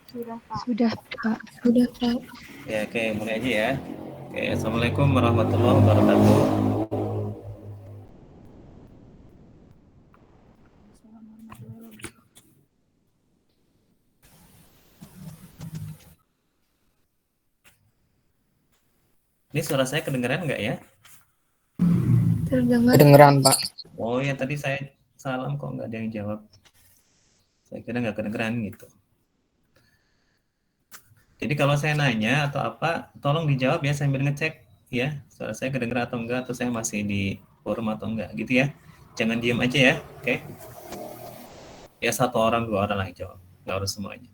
Sudah, Pak. Sudah, Pak. Sudah, Pak. Ya, oke, mulai aja ya. Oke, Assalamualaikum warahmatullahi wabarakatuh. Ini suara saya kedengeran nggak ya? Terdengar. Kedengeran, Pak. Oh ya, tadi saya salam kok nggak ada yang jawab. Saya kira nggak kedengeran gitu. Jadi kalau saya nanya atau apa, tolong dijawab ya sambil ngecek ya. Suara saya kedengeran atau enggak, atau saya masih di forum atau enggak gitu ya. Jangan diem aja ya, oke? Ya satu orang, dua orang lah yang jawab. Nggak harus semuanya.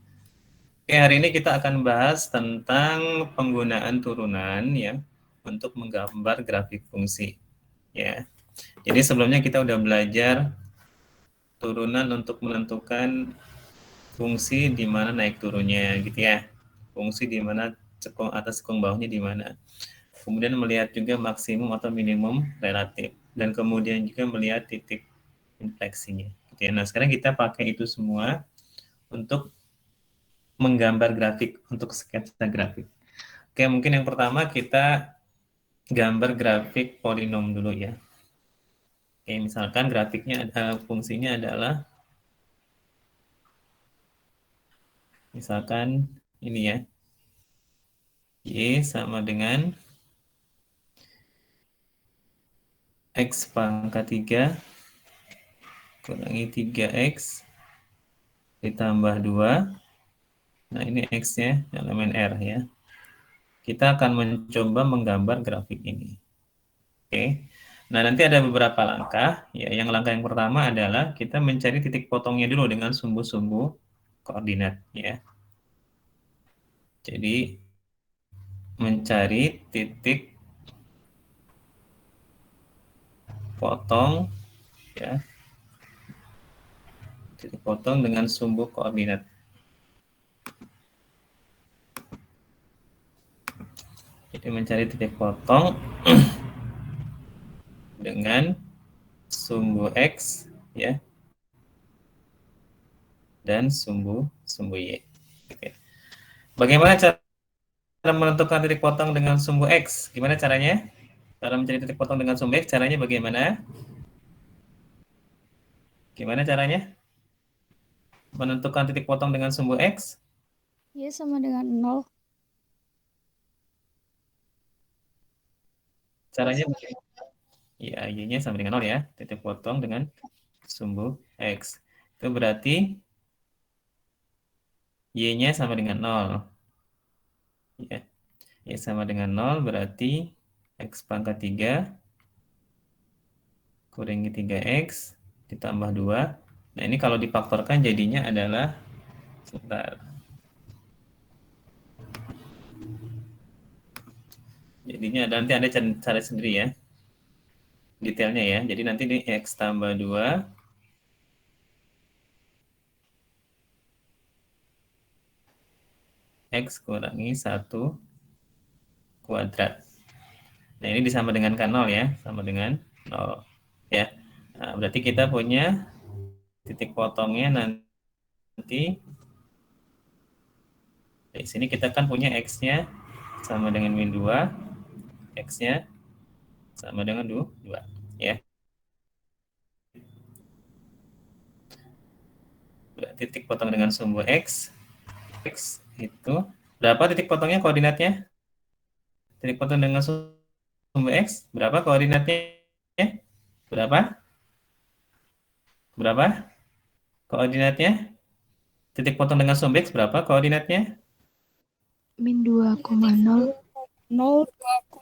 Oke, hari ini kita akan bahas tentang penggunaan turunan ya untuk menggambar grafik fungsi ya. Jadi sebelumnya kita udah belajar turunan untuk menentukan fungsi di mana naik turunnya gitu ya. Fungsi di mana cekung atas cekung bawahnya di mana. Kemudian melihat juga maksimum atau minimum relatif dan kemudian juga melihat titik infleksinya. Gitu ya. Nah, sekarang kita pakai itu semua untuk menggambar grafik, untuk sketsa grafik. Oke, mungkin yang pertama kita gambar grafik polinom dulu ya. Oke, misalkan grafiknya ada fungsinya adalah misalkan ini ya. Y sama dengan X pangkat 3 kurangi 3X ditambah 2. Nah, ini X-nya elemen R ya. Kita akan mencoba menggambar grafik ini. Oke. Nah, nanti ada beberapa langkah. Ya, yang langkah yang pertama adalah kita mencari titik potongnya dulu dengan sumbu-sumbu koordinat ya. Jadi mencari titik potong ya. Titik potong dengan sumbu koordinat. Jadi mencari titik potong dengan sumbu X ya dan sumbu Y. Oke. Bagaimana cara menentukan titik potong dengan sumbu X? Gimana caranya? Cara mencari titik potong dengan sumbu X, caranya bagaimana? Gimana caranya? Menentukan titik potong dengan sumbu X? Y sama dengan 0. Caranya bagaimana? Ya, Y-nya sama dengan 0 ya. Titik potong dengan sumbu X. Itu berarti Y-nya sama dengan 0. Ya. Y sama dengan 0 berarti X pangkat 3 kurangi 3X ditambah 2. Nah, ini kalau difaktorkan jadinya adalah sebentar. Jadinya nanti Anda cari sendiri ya. Detailnya ya. Jadi nanti ini X tambah 2 X kurangi 1 kuadrat. Nah, ini disama dengan K0 ya. Sama dengan 0 ya. Nah, berarti kita punya titik potongnya nanti di sini kita kan punya X-nya sama dengan min 2, X-nya sama dengan 2 ya. Titik potong dengan sumbu X itu berapa titik potongnya koordinatnya? Titik potong dengan sumbu X berapa koordinatnya? Berapa? Berapa koordinatnya? Titik potong dengan sumbu X berapa koordinatnya? Min 2,0 0,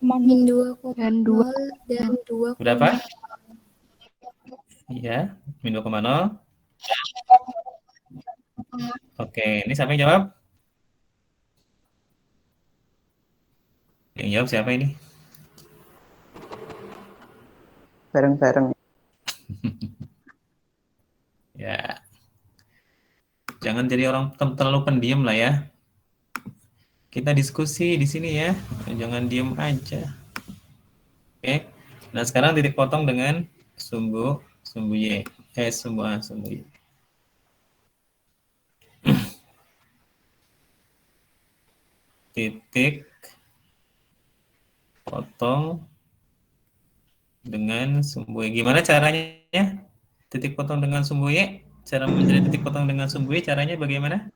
min 2, dan 2 dan 2. Berapa? Iya, min 2,0. Oke, ini siapa yang jawab? Yang jawab siapa ini? Bareng-bareng. Ya, jangan jadi orang terlalu pendiam lah ya. Kita diskusi di sini ya, jangan diem aja. Oke, nah sekarang titik potong dengan sumbu Y, sumbu Y. titik potong dengan sumbu Y. Gimana caranya? Titik potong dengan sumbu Y? Cara mencari titik potong dengan sumbu Y caranya bagaimana?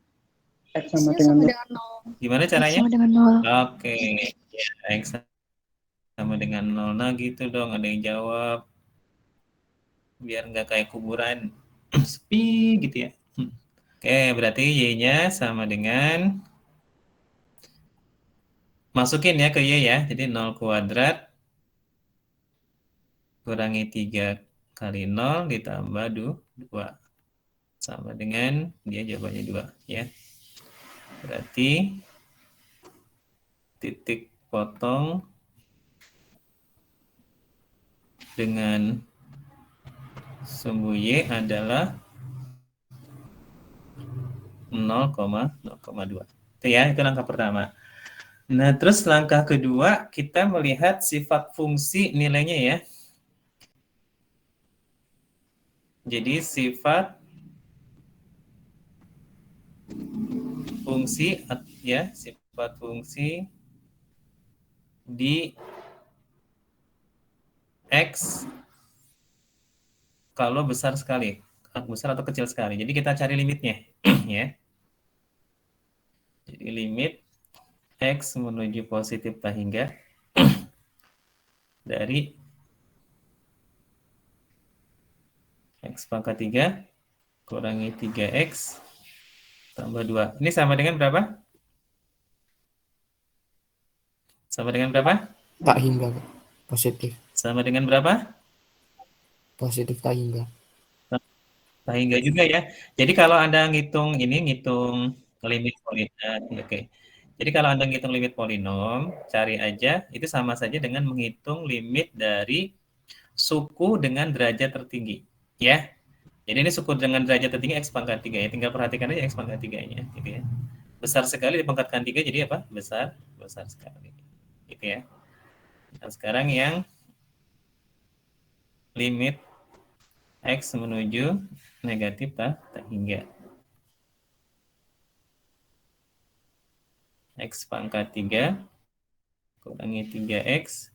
X sama X-nya sama dengan dengan 0. Gimana X caranya? sama dengan 0. Oke, ya, X sama dengan 0. Nah gitu dong, ada yang jawab. Biar nggak kayak kuburan. Sepi gitu ya. Oke, berarti Y-nya sama dengan, masukin ya ke Y ya. Jadi 0 kuadrat kurangi 3 kali 0 ditambah 2. Sama dengan, dia jawabannya 2 ya. Berarti titik potong dengan sumbu Y adalah 0,2. Itu ya, itu langkah pertama. Nah, terus langkah kedua, kita melihat sifat fungsi nilainya ya. Jadi sifat fungsi ya, sifat fungsi di X kalau besar sekali, besar atau kecil sekali. Jadi kita cari limitnya ya. Jadi limit X menuju positif tak hingga dari X pangkat 3 kurangi 3X tambah 2. Ini sama dengan berapa? Sama dengan berapa? Tak hingga, Pak. Positif. Sama dengan berapa? Positif tak hingga. Tak hingga juga ya. Jadi kalau Anda ngitung ini, ngitung limit polinom, oke. Jadi kalau Anda ngitung limit polinom, cari aja, itu sama saja dengan menghitung limit dari suku dengan derajat tertinggi. Ya. Jadi ini suku dengan derajat tertinggi X pangkat 3 ya. Tinggal perhatikan aja X pangkat 3-nya. Gitu ya. Besar sekali dipangkatkan 3, jadi apa? Besar sekali. Gitu ya. Nah, sekarang yang limit X menuju negatif tak hingga. X pangkat 3 kurangi 3X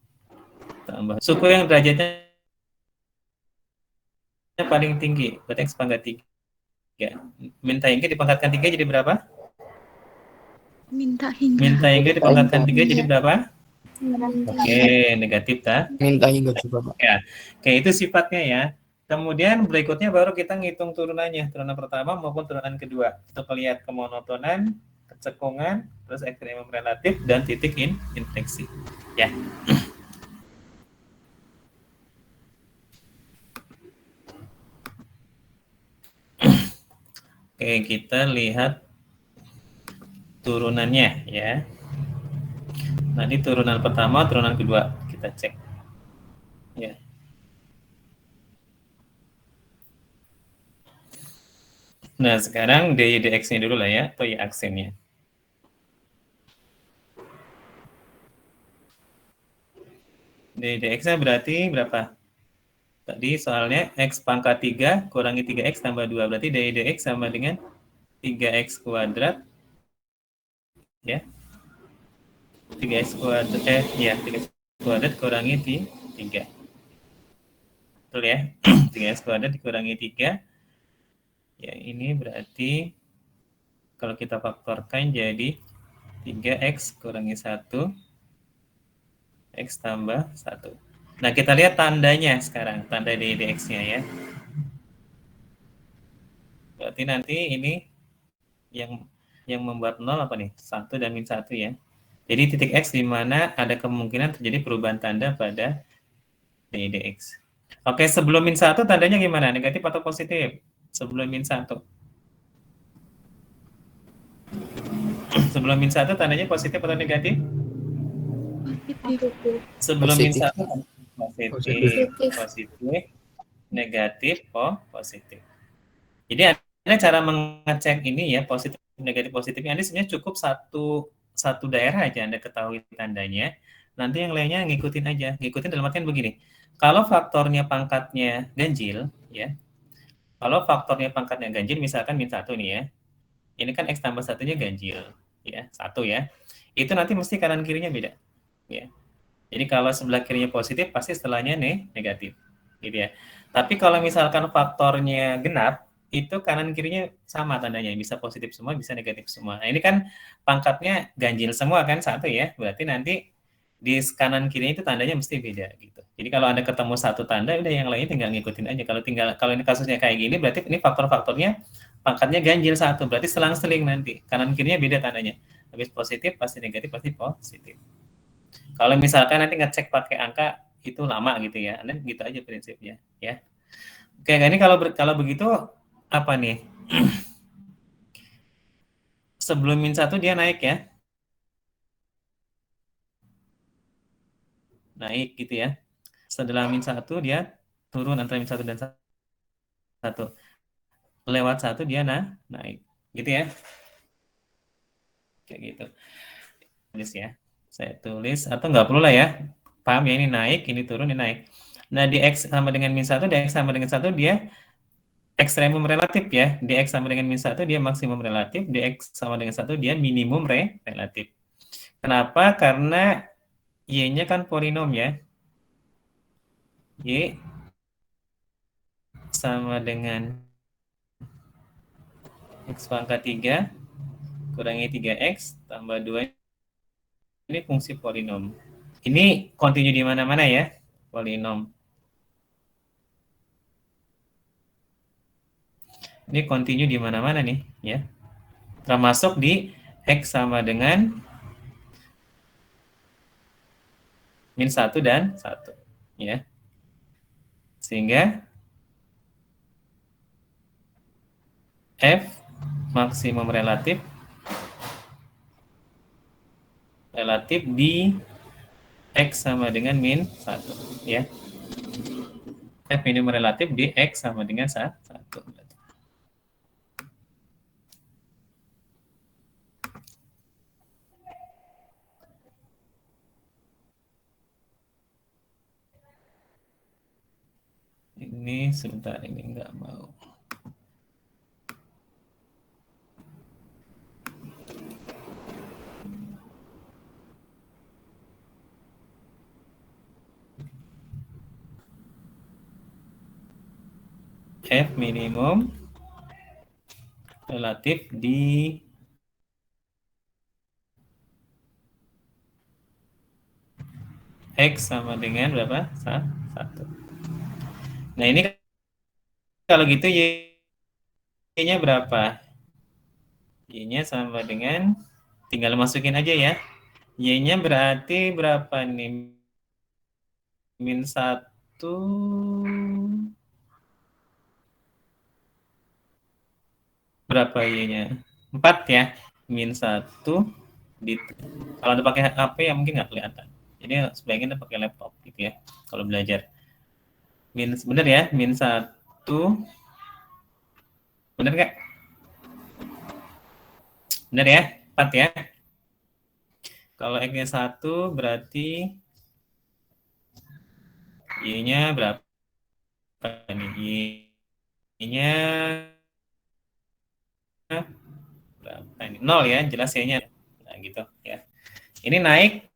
tambah suku yang derajatnya paling tinggi, berarti X pangkat 3. Minta hingga dipangkatkan 3 jadi berapa? Minta hingga. Minta hingga dipangkatkan 3 jadi berapa? Oke, negatif tak? Minta hingga juga, Pak. Ya. Oke, itu sifatnya ya. Kemudian berikutnya baru kita ngitung turunannya, turunan pertama maupun turunan kedua. Untuk melihat kemonotonan, kecekungan, terus ekstremum relatif dan titik infleksi. Ya. Oke, kita lihat turunannya ya. Nanti turunan pertama, turunan kedua kita cek. Ya. Nah, sekarang dy dx-nya dulu lah ya, atau y aksennya. Dy dx-nya berarti berapa? Tadi soalnya X pangkat 3 kurangi 3X tambah 2. Berarti dy dx sama dengan 3X kuadrat. Ya. 3X kuadrat, 3X kuadrat kurangi 3. Betul ya? 3X kuadrat dikurangi 3. Ya, ini berarti kalau kita faktorkan jadi 3X kurangi 1. X tambah 1. Nah, kita lihat tandanya sekarang, tanda dy dx-nya ya. Berarti nanti ini yang membuat 0 apa nih? 1 dan min 1 ya. Jadi titik X di mana ada kemungkinan terjadi perubahan tanda pada dy dx. Oke, sebelum min 1 tandanya gimana? Negatif atau positif? Sebelum min 1. Sebelum min 1 tandanya positif atau negatif? Positif. Sebelum min Positif. 1 positif, negatif, positif. Jadi ada cara mengecek ini ya, positif, negatif, positifnya. Ini sebenarnya cukup satu daerah aja Anda ketahui tandanya. Nanti yang lainnya ngikutin aja. Ngikutin dalam artian begini. Kalau faktornya pangkatnya ganjil, ya. Kalau faktornya pangkatnya ganjil, misalkan min 1 nih ya. Ini kan X tambah 1-nya ganjil, ya. 1 ya. itu nanti mesti kanan kirinya beda. Ya. Jadi kalau sebelah kirinya positif, pasti setelahnya negatif. Gitu ya. Tapi kalau misalkan faktornya genap, itu kanan kirinya sama tandanya. Bisa positif semua, bisa negatif semua. Nah, ini kan pangkatnya ganjil semua kan, satu ya. Berarti nanti di kanan kirinya itu tandanya mesti beda gitu. Jadi kalau Anda ketemu satu tanda, udah yang lainnya tinggal ngikutin aja. Kalau ini kasusnya kayak gini, berarti ini faktor-faktornya pangkatnya ganjil satu. Berarti selang-seling nanti. Kanan kirinya beda tandanya. Habis positif, pasti negatif, pasti positif. Kalau misalkan nanti ngecek pakai angka itu lama gitu ya, Anda gitu aja prinsipnya ya. Oke, ini kalau begitu apa nih? Sebelum min 1 dia naik ya. Naik gitu ya. Setelah min 1 dia turun antara min 1 dan 1. Lewat 1 dia naik. Gitu ya. Kayak gitu. Tulis ya. Saya tulis atau nggak perlu lah ya. Paham ya, ini naik, ini turun, ini naik. Nah, di X sama dengan min 1, di X sama dengan 1 dia ekstremum relatif ya. Di X sama dengan min 1 dia maksimum relatif, di X sama dengan 1 dia minimum relatif. Kenapa? Karena Y-nya kan polinom ya. Y sama dengan X pangkat 3 kurangi 3X tambah 2, ini fungsi polinom. Ini kontinu di mana-mana ya, polinom. Ini kontinu di mana-mana nih ya. Termasuk di X sama dengan min 1 dan 1 ya. Sehingga F maksimum relatif di X sama dengan min 1 ya. F minimum relatif di X sama dengan 1. Ini sebentar, ini nggak mau. F minimum relatif di X sama dengan berapa? 1. Nah, ini kalau gitu Y-nya berapa? Y-nya sama dengan, tinggal masukin aja ya. Y-nya berarti berapa nih? Min 1. Berapa Y-nya? 4 ya. Min 1. Kalau Anda pakai HP ya mungkin nggak kelihatan. Jadi sebaiknya Anda pakai laptop gitu ya. Kalau belajar. Bener ya, min 1. Bener nggak? Bener ya, 4 ya. Kalau X-nya 1 berarti Y-nya berapa nih? Y-nya berapa ini? 0 ya, jelas Y-nya. Nah, gitu ya. Ini naik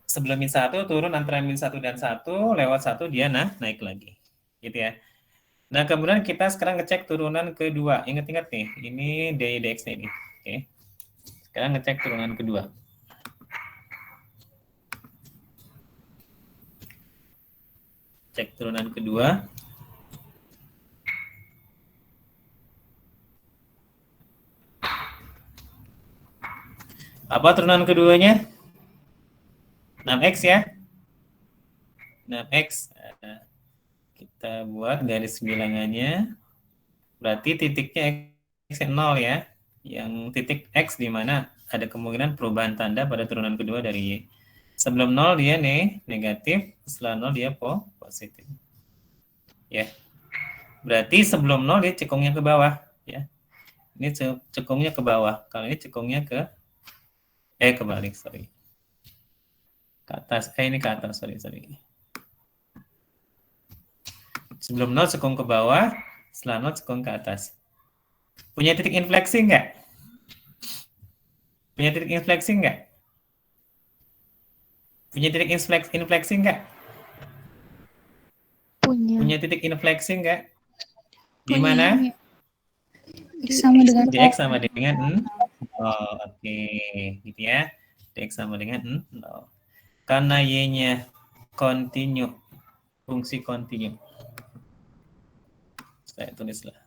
sebelum min 1, turun antara min 1 dan 1, lewat 1 dia naik lagi. Gitu ya. Nah, kemudian kita sekarang ngecek turunan kedua. Ingat-ingat nih, ini dx-nya ini. Oke. Sekarang ngecek turunan kedua. Cek turunan kedua. Apa turunan keduanya? 6X ya. 6X. Kita buat garis bilangannya. Berarti titiknya X 0 ya. Yang titik X di mana ada kemungkinan perubahan tanda pada turunan kedua dari Y. Sebelum 0 dia negatif, setelah 0 dia positif. Ya. Berarti sebelum 0 dia cekungnya ke bawah, ya. Ini cekungnya ke bawah. Kalau ini cekungnya kebalik, sorry. Ke atas. Ini ke atas, sorry. Sebelum 0 cekung ke bawah, setelah 0 cekung ke atas. Punya titik infleksi enggak? Punya titik infleksi nggak? Punya. Punya titik infleksi nggak? Di Punya. mana? Sama dengan Dx sama dengan oh, oke, gitu ya. Dx sama dengan 0. Karena y-nya kontinu, fungsi kontinu. Saya tulislah.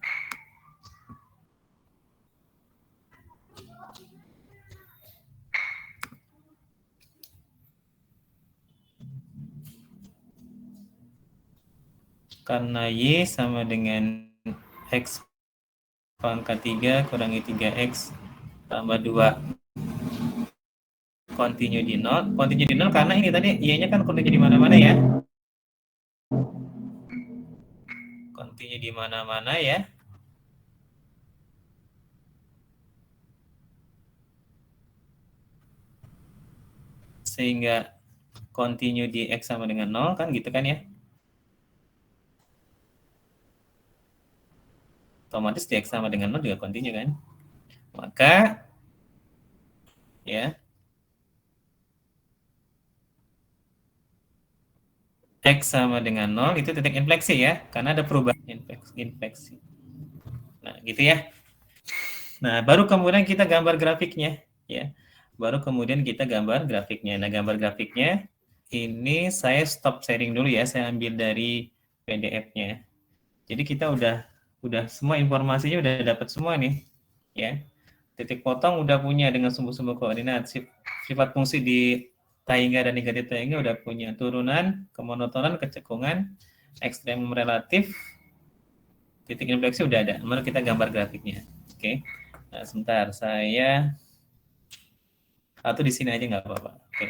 Karena y sama dengan x pangkat 3 kurangi 3x tambah 2 kontinu di 0. Kontinu di 0 karena ini tadi y-nya kan kontinu di mana-mana ya. Kontinu di mana-mana ya. Sehingga kontinu di x sama dengan 0 kan gitu kan ya. Otomatis dx sama dengan 0 juga kontinu kan. Maka ya x sama dengan 0 itu titik infleksi ya, karena ada perubahan infleksi. Nah, gitu ya. Nah, baru kemudian kita gambar grafiknya ya. Baru kemudian kita gambar grafiknya. Nah, gambar grafiknya ini saya stop sharing dulu ya, saya ambil dari PDF-nya. Jadi kita udah semua informasinya udah dapat semua nih ya. Titik potong udah punya dengan sumbu-sumbu koordinat, sifat fungsi di Taingga dan negatif Taingga udah punya, turunan, kemonotonan, kecekungan, ekstremum relatif, titik infleksi udah ada. Mari kita gambar grafiknya. Oke. Nah, sebentar saya atau di sini aja nggak apa-apa. Oke.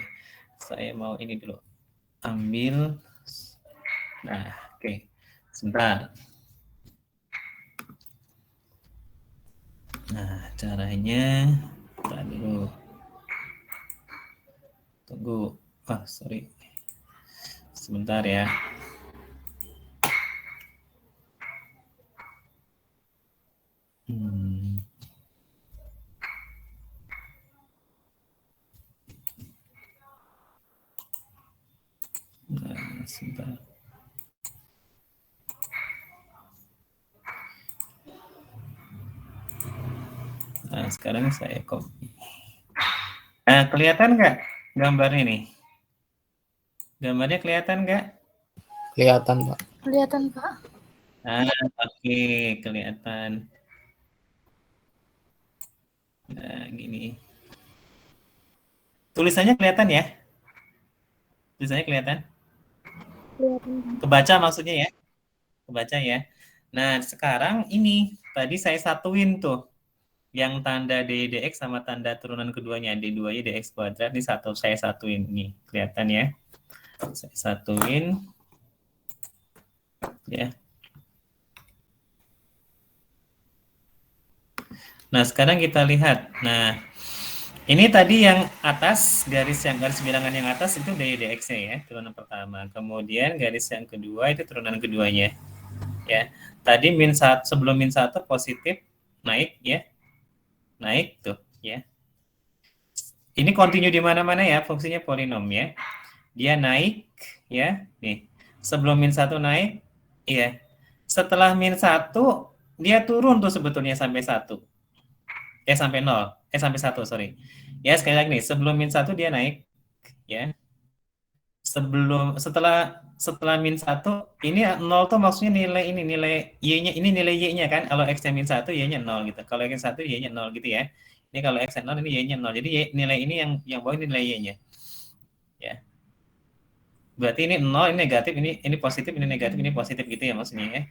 Saya mau ini dulu. Ambil. Nah, oke. Sebentar. Nah, caranya dulu. Tunggu. Sorry. Sebentar ya. Nah, sebentar. Nah, sekarang saya copy. Nah, kelihatan nggak gambarnya nih? Gambarnya kelihatan nggak? Kelihatan, Pak. Kelihatan, Pak. Nah, oke, kelihatan. Nah, gini. Tulisannya kelihatan ya? Tulisannya kelihatan? Kelihatan. Kebaca maksudnya ya? Kebaca ya? Nah, sekarang ini, tadi saya satuin tuh. Yang tanda dx sama tanda turunan keduanya, d2y dx kuadrat, ini saya satuin. Nih, kelihatan ya? Saya satuin. Ya. Nah, sekarang kita lihat. Nah, ini tadi yang atas, garis bilangan yang atas itu dy dx-nya ya, turunan pertama. Kemudian garis yang kedua itu turunan keduanya. Ya. Tadi sebelum min 1 positif naik ya. Naik tuh ya. Ini kontinu di mana-mana ya, fungsinya polinom ya. Dia naik ya. Nih. Sebelum min 1 naik ya. Setelah min 1 dia turun tuh sebetulnya sampai 1. Sampai 0. Sampai 1, sorry. Ya, sekali lagi nih, sebelum min 1 dia naik ya. Setelah min 1 ini 0 tuh maksudnya nilai y-nya, ini nilai y-nya kan. Kalau x-nya min 1 y-nya 0 gitu. Kalau x 1 y-nya 0 gitu ya. Ini kalau x 0 ini y-nya 0. Jadi nilai ini yang bawah ini nilai y-nya. Ya. Berarti ini 0, ini negatif, ini positif, ini negatif, ini positif gitu ya maksudnya ya.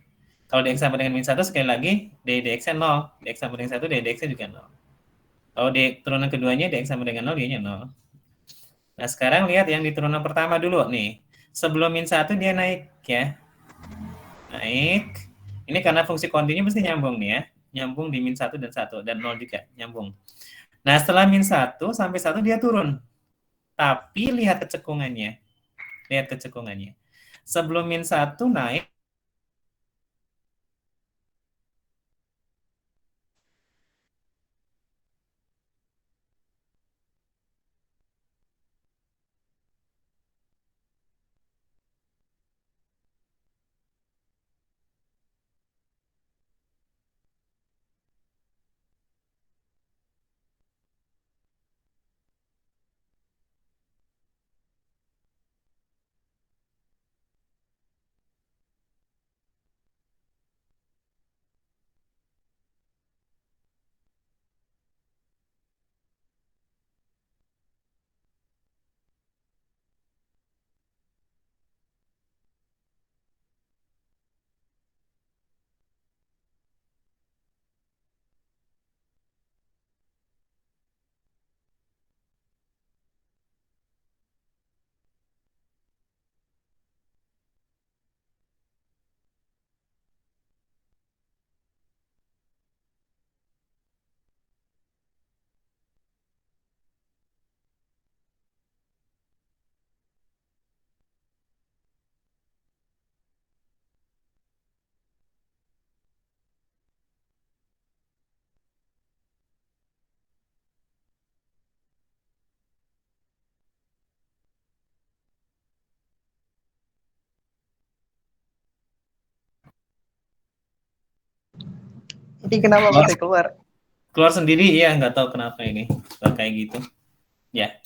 Kalau dx sama dengan min 1 sekali lagi dx-nya 0, dx sama dengan 1 dx-nya juga 0. Kalau di turunan keduanya dx sama dengan 0, y-nya 0. Nah, sekarang lihat yang di turunan pertama dulu nih. Sebelum min 1 dia naik ya. Naik. Ini karena fungsi kontinu mesti nyambung nih ya. Nyambung di min 1 dan 0 juga, nyambung. Nah, setelah min 1 sampai 1 dia turun. Tapi lihat kecekungannya. Lihat kecekungannya. Sebelum min 1 naik, Ini kenapa pada keluar? Keluar sendiri, ya nggak tahu kenapa ini kayak gitu. Ya.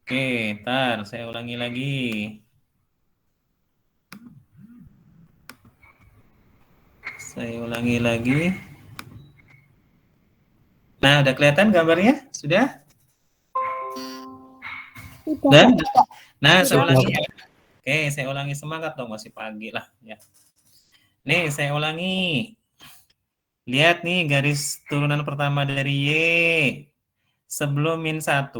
Oke, ntar saya ulangi lagi. Saya ulangi lagi. Nah, udah kelihatan gambarnya? Sudah? Dan, nah, saya ulangi ya. Oke, saya ulangi, semangat dong, masih pagi lah ya. Nih, saya ulangi. Lihat nih garis turunan pertama dari Y. Sebelum min 1,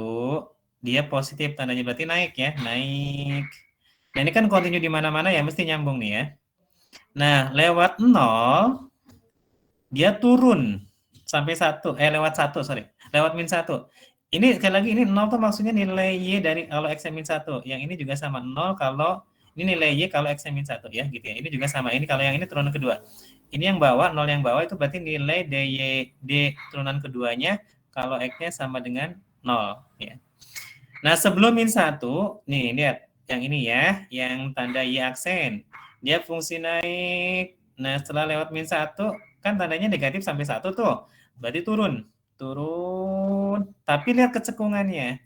dia positif, tandanya berarti naik ya, naik. Nah, ini kan kontinu di mana-mana ya, mesti nyambung nih ya. Nah, lewat 0, dia turun sampai 1, lewat 1, sorry. Lewat min 1. Ini sekali lagi, ini 0 tuh maksudnya nilai Y dari kalau X min 1. Yang ini juga sama 0 kalau ini nilai Y kalau X min 1 ya, gitu ya. Ini juga sama. Ini kalau yang ini turunan kedua. Ini yang bawah, 0 yang bawah itu berarti nilai D turunan keduanya kalau X-nya sama dengan 0 ya. Nah, sebelum min 1, nih lihat yang ini ya, yang tanda Y aksen. Dia fungsi naik. Nah, setelah lewat min 1 kan tandanya negatif sampai 1 tuh. Berarti turun. Turun. Tapi lihat kecekungannya.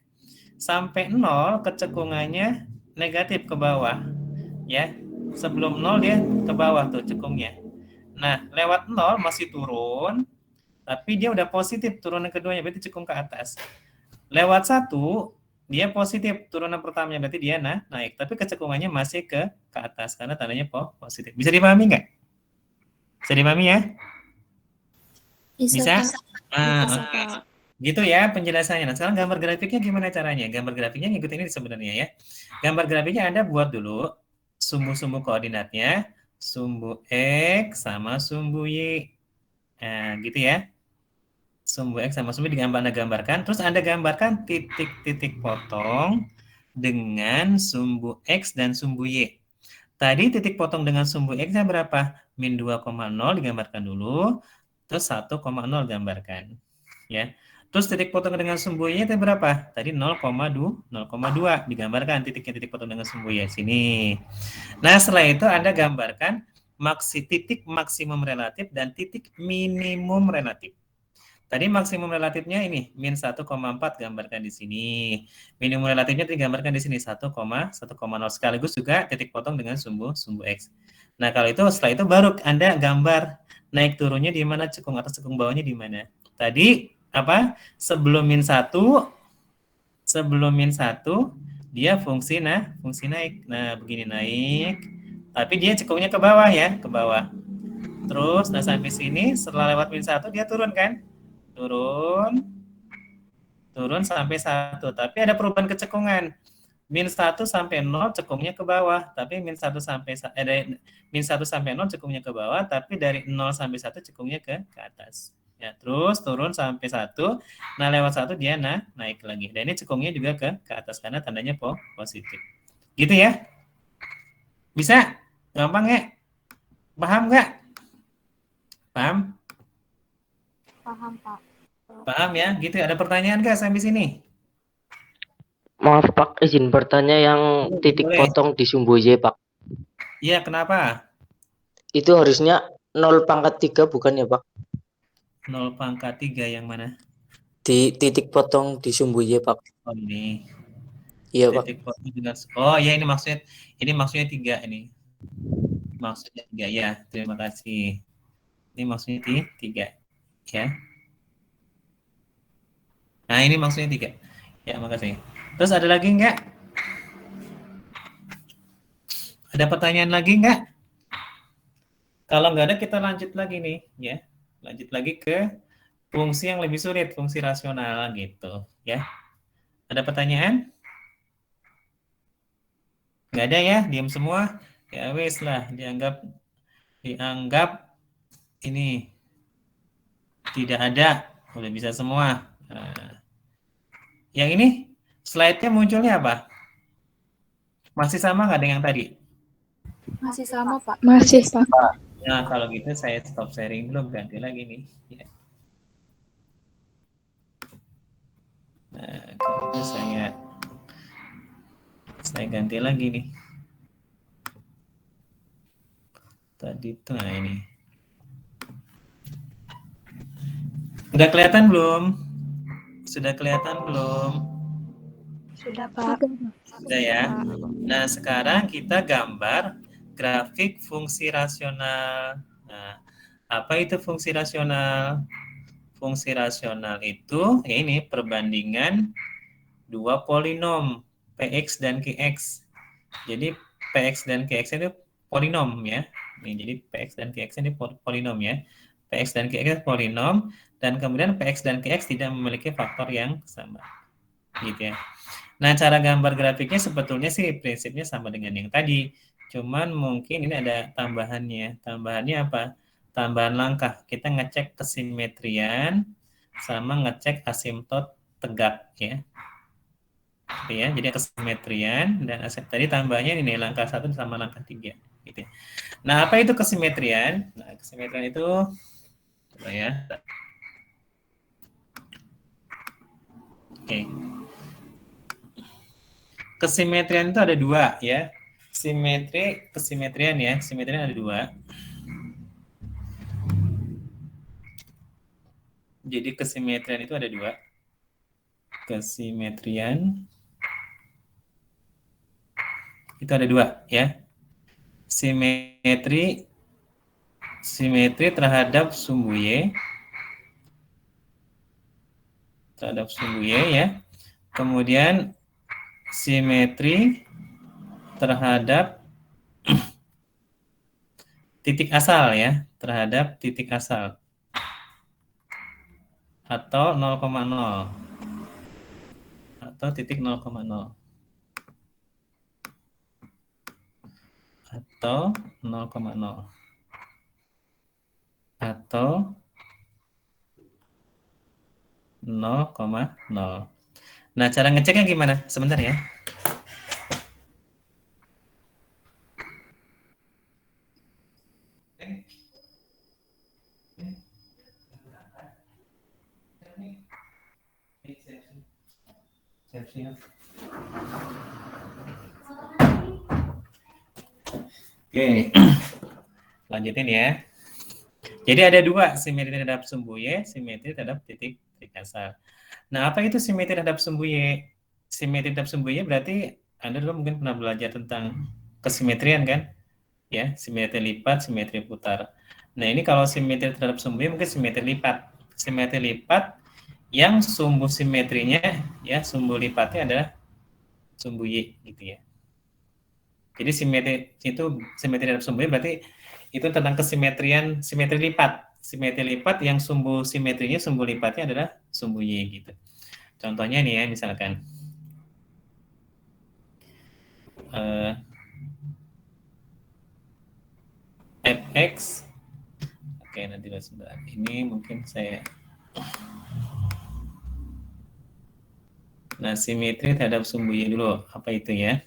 Sampai 0 kecekungannya negatif ke bawah. Ya. Sebelum 0 dia ke bawah tuh cekungnya. Nah, lewat 0 masih turun. Tapi dia udah positif turunan keduanya, berarti cekung ke atas. Lewat 1 dia positif turunan pertamanya, berarti dia naik. Tapi kecekungannya masih ke atas karena tandanya positif. Bisa dipahami nggak? Bisa dipahami ya? Bisa? Nah, gitu ya penjelasannya. Nah, sekarang gambar grafiknya gimana caranya? Gambar grafiknya ngikut ini sebenarnya ya. Gambar grafiknya Anda buat dulu sumbu-sumbu koordinatnya, sumbu X sama sumbu Y. Nah, gitu ya. Sumbu X sama sumbu Anda gambarkan. Terus Anda gambarkan titik-titik potong dengan sumbu X dan sumbu Y. Tadi titik potong dengan sumbu X-nya berapa? Min 2,0 digambarkan dulu. Terus 1,0 gambarkan. Ya. Terus titik potong dengan sumbu Y itu berapa? Tadi 0,2 digambarkan titik potong dengan sumbu Y sini. Nah, setelah itu Anda gambarkan titik maksimum relatif dan titik minimum relatif. Tadi maksimum relatifnya ini min 1,4 gambarkan di sini. Minimum relatifnya digambarkan di sini 1,0 sekaligus juga titik potong dengan sumbu X. Nah, kalau itu setelah itu baru Anda gambar naik turunnya di mana, cekung atas cekung bawahnya di mana. Tadi apa? Sebelum min 1 dia fungsi naik. Nah, begini naik. Tapi dia cekungnya ke bawah ya, ke bawah. Terus nah sampai sini setelah lewat min 1 dia turun kan? Turun sampai 1. Tapi ada perubahan kecekungan. Min 1 sampai 0 cekungnya ke bawah, tapi min 1 sampai 0 cekungnya ke bawah, tapi dari 0 sampai 1 cekungnya ke atas. Ya, terus turun sampai 1. Nah, lewat 1 dia naik lagi. Dan ini cekungnya juga ke atas karena tandanya positif. Gitu ya? Bisa? Gampang ya? Paham nggak? Paham? Paham, Pak. Paham ya? Gitu. Ada pertanyaan nggak sampai sini? Maaf Pak, izin bertanya yang titik Boleh. potong di sumbu Y Pak. Iya, kenapa? Itu harusnya 0/3 bukan ya Pak? 0/3 yang mana? Di titik potong di sumbu Y Pak. Oh, ini. Iya Pak. Titik potong dengan oh ya, ini maksudnya 3 ini. Maksudnya 3 ya. Terima kasih. Ini maksudnya 3 ya. Nah, ini maksudnya 3. Ya, makasih. Terus ada lagi nggak? Ada pertanyaan lagi nggak? Kalau nggak ada, kita lanjut lagi nih, ya. Lanjut lagi ke fungsi yang lebih sulit, fungsi rasional gitu, ya. Ada pertanyaan? Nggak ada ya, diam semua. Ya wes lah, dianggap ini tidak ada, udah bisa semua. Nah, yang ini slide-nya munculnya apa? Masih sama nggak dengan yang tadi? Masih sama, Pak. Masih, Pak. Nah, kalau gitu saya stop sharing dulu, ganti lagi nih. Ya. Nah, kalau gitu saya ganti lagi nih. Tadi tuh, nah ini. Sudah kelihatan belum? Sudah kelihatan belum? Sudah, Pak. Sudah ya. Nah, sekarang kita gambar grafik fungsi rasional. Nah, apa itu fungsi rasional? Fungsi rasional itu ya ini perbandingan dua polinom Px dan Qx. Jadi Px dan Qx itu polinom ya. Nih, jadi Px dan Qx ini polinom ya. Px dan Qx polinom dan kemudian Px dan Qx tidak memiliki faktor yang sama. Gitu ya. Nah, cara gambar grafiknya sebetulnya sih prinsipnya sama dengan yang tadi. Cuman mungkin ini ada tambahannya. Tambahannya apa? Tambahan langkah. Kita ngecek kesimetrian sama ngecek asimtot tegak ya. Ya, jadi kesimetrian dan tadi tambahnya ini langkah 1 sama langkah 3 gitu. Nah, apa itu kesimetrian? Nah, kesimetrian itu coba ya. Oke. Kesimetrian itu ada dua ya. Kesimetrian ya. Kesimetrian ada dua. Jadi kesimetrian itu ada dua. Kesimetrian itu ada dua ya. Simetri terhadap sumbu Y. Terhadap sumbu Y ya. Kemudian simetri terhadap titik asal ya, terhadap titik asal atau 0,0 atau titik 0,0 atau 0,0 atau 0,0. Nah, cara ngeceknya gimana? Sebentar ya. Oke, lanjutin ya. Jadi ada dua, simetri terhadap sumbu Y, simetri terhadap titik asal. Nah, apa itu simetri terhadap sumbu Y? Simetri terhadap sumbu Y berarti Anda dulu mungkin pernah belajar tentang kesimetrian kan? Ya, simetri lipat, simetri putar. Nah, ini kalau simetri terhadap sumbu Y mungkin simetri lipat. Simetri lipat yang sumbu simetrinya ya, sumbu lipatnya adalah sumbu Y gitu ya. Jadi simetri terhadap sumbu Y berarti itu tentang kesimetrian simetri lipat. Simetri lipat yang sumbu simetrinya, sumbu lipatnya adalah sumbu Y gitu. Contohnya nih ya, misalkan fx. Oke, nanti sebentar. Ini mungkin saya. Nah, simetri terhadap sumbu Y dulu. Apa itu ya?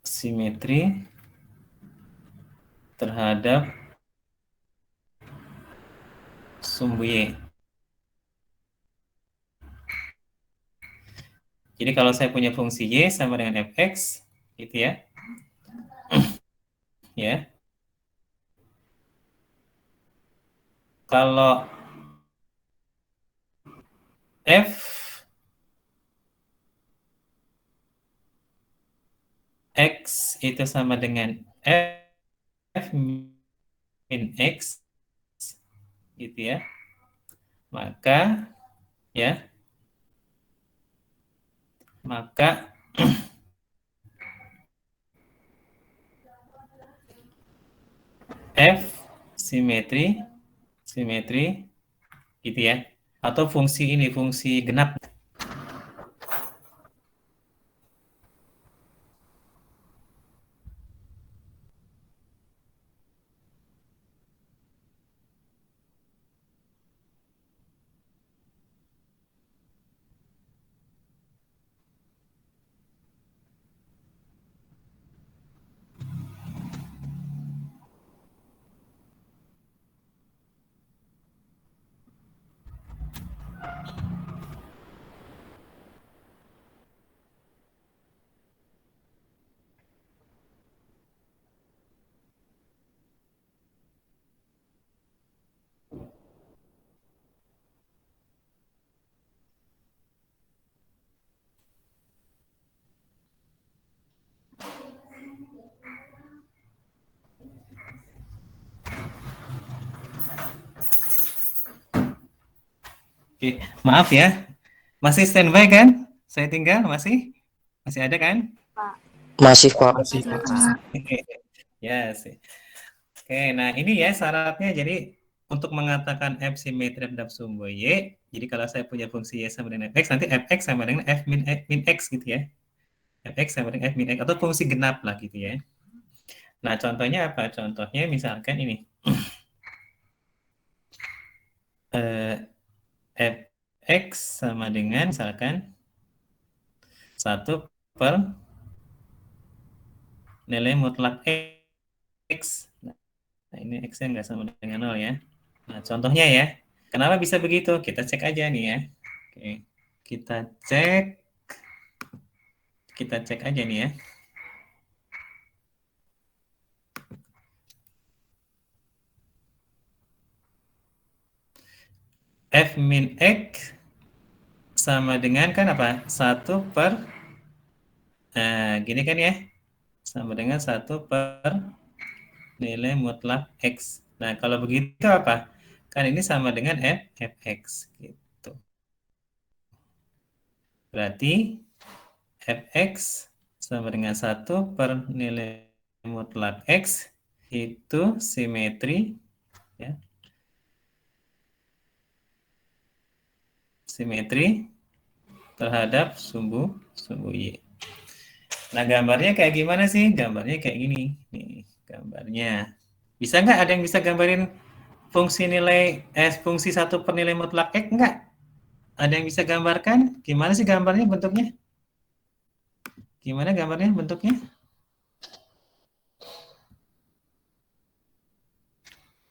Simetri terhadap sumbu Y. Jadi kalau saya punya fungsi Y sama dengan fx, gitu ya. Ya. Kalau f x itu sama dengan f min x, gitu ya. Maka f simetri gitu ya, atau fungsi genap. Oke, maaf ya. Masih standby kan? Saya tinggal masih ada kan? Masih Pak. Masih Pak. Ya sih. Oke, nah ini ya syaratnya. Jadi untuk mengatakan F simetri terhadap sumbu Y, jadi kalau saya punya fungsi Y sama dengan Fx, nanti Fx sama dengan F min X gitu ya. Fx sama dengan F min X, atau fungsi genap lah gitu ya. Nah contohnya apa? Contohnya misalkan ini. Fx sama dengan misalkan 1 per nilai mutlak X. Nah, ini X-nya nggak sama dengan 0 ya. Nah, contohnya ya. Kenapa bisa begitu? Kita cek aja nih ya. Oke. Kita cek aja nih ya. F min X sama dengan kan apa? 1 per gini kan ya. Sama dengan 1 per nilai mutlak X. Nah, kalau begitu apa? Kan ini sama dengan Fx gitu. Berarti Fx sama dengan 1 per nilai mutlak X itu simetri ya. Simetri terhadap sumbu Y. Nah, gambarnya kayak gimana sih? Gambarnya kayak gini. Nih, gambarnya. Bisa nggak ada yang bisa gambarin fungsi 1 per nilai mutlak X? Nggak? Ada yang bisa gambarkan? Gimana sih gambarnya bentuknya? Gimana gambarnya bentuknya?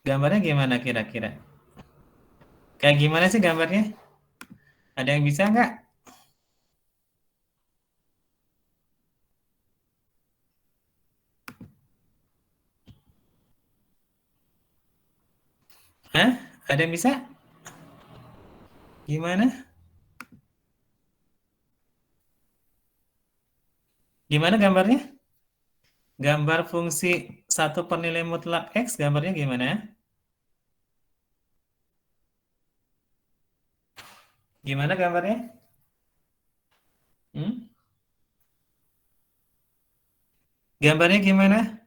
Gambarnya gimana kira-kira? Kayak gimana sih gambarnya? Ada yang bisa nggak? Hah? Ada yang bisa? Gimana? Gimana gambarnya? Gambar fungsi 1 per nilai mutlak X, gambarnya gimana? Gimana gambarnya? Hmm? Gambarnya gimana?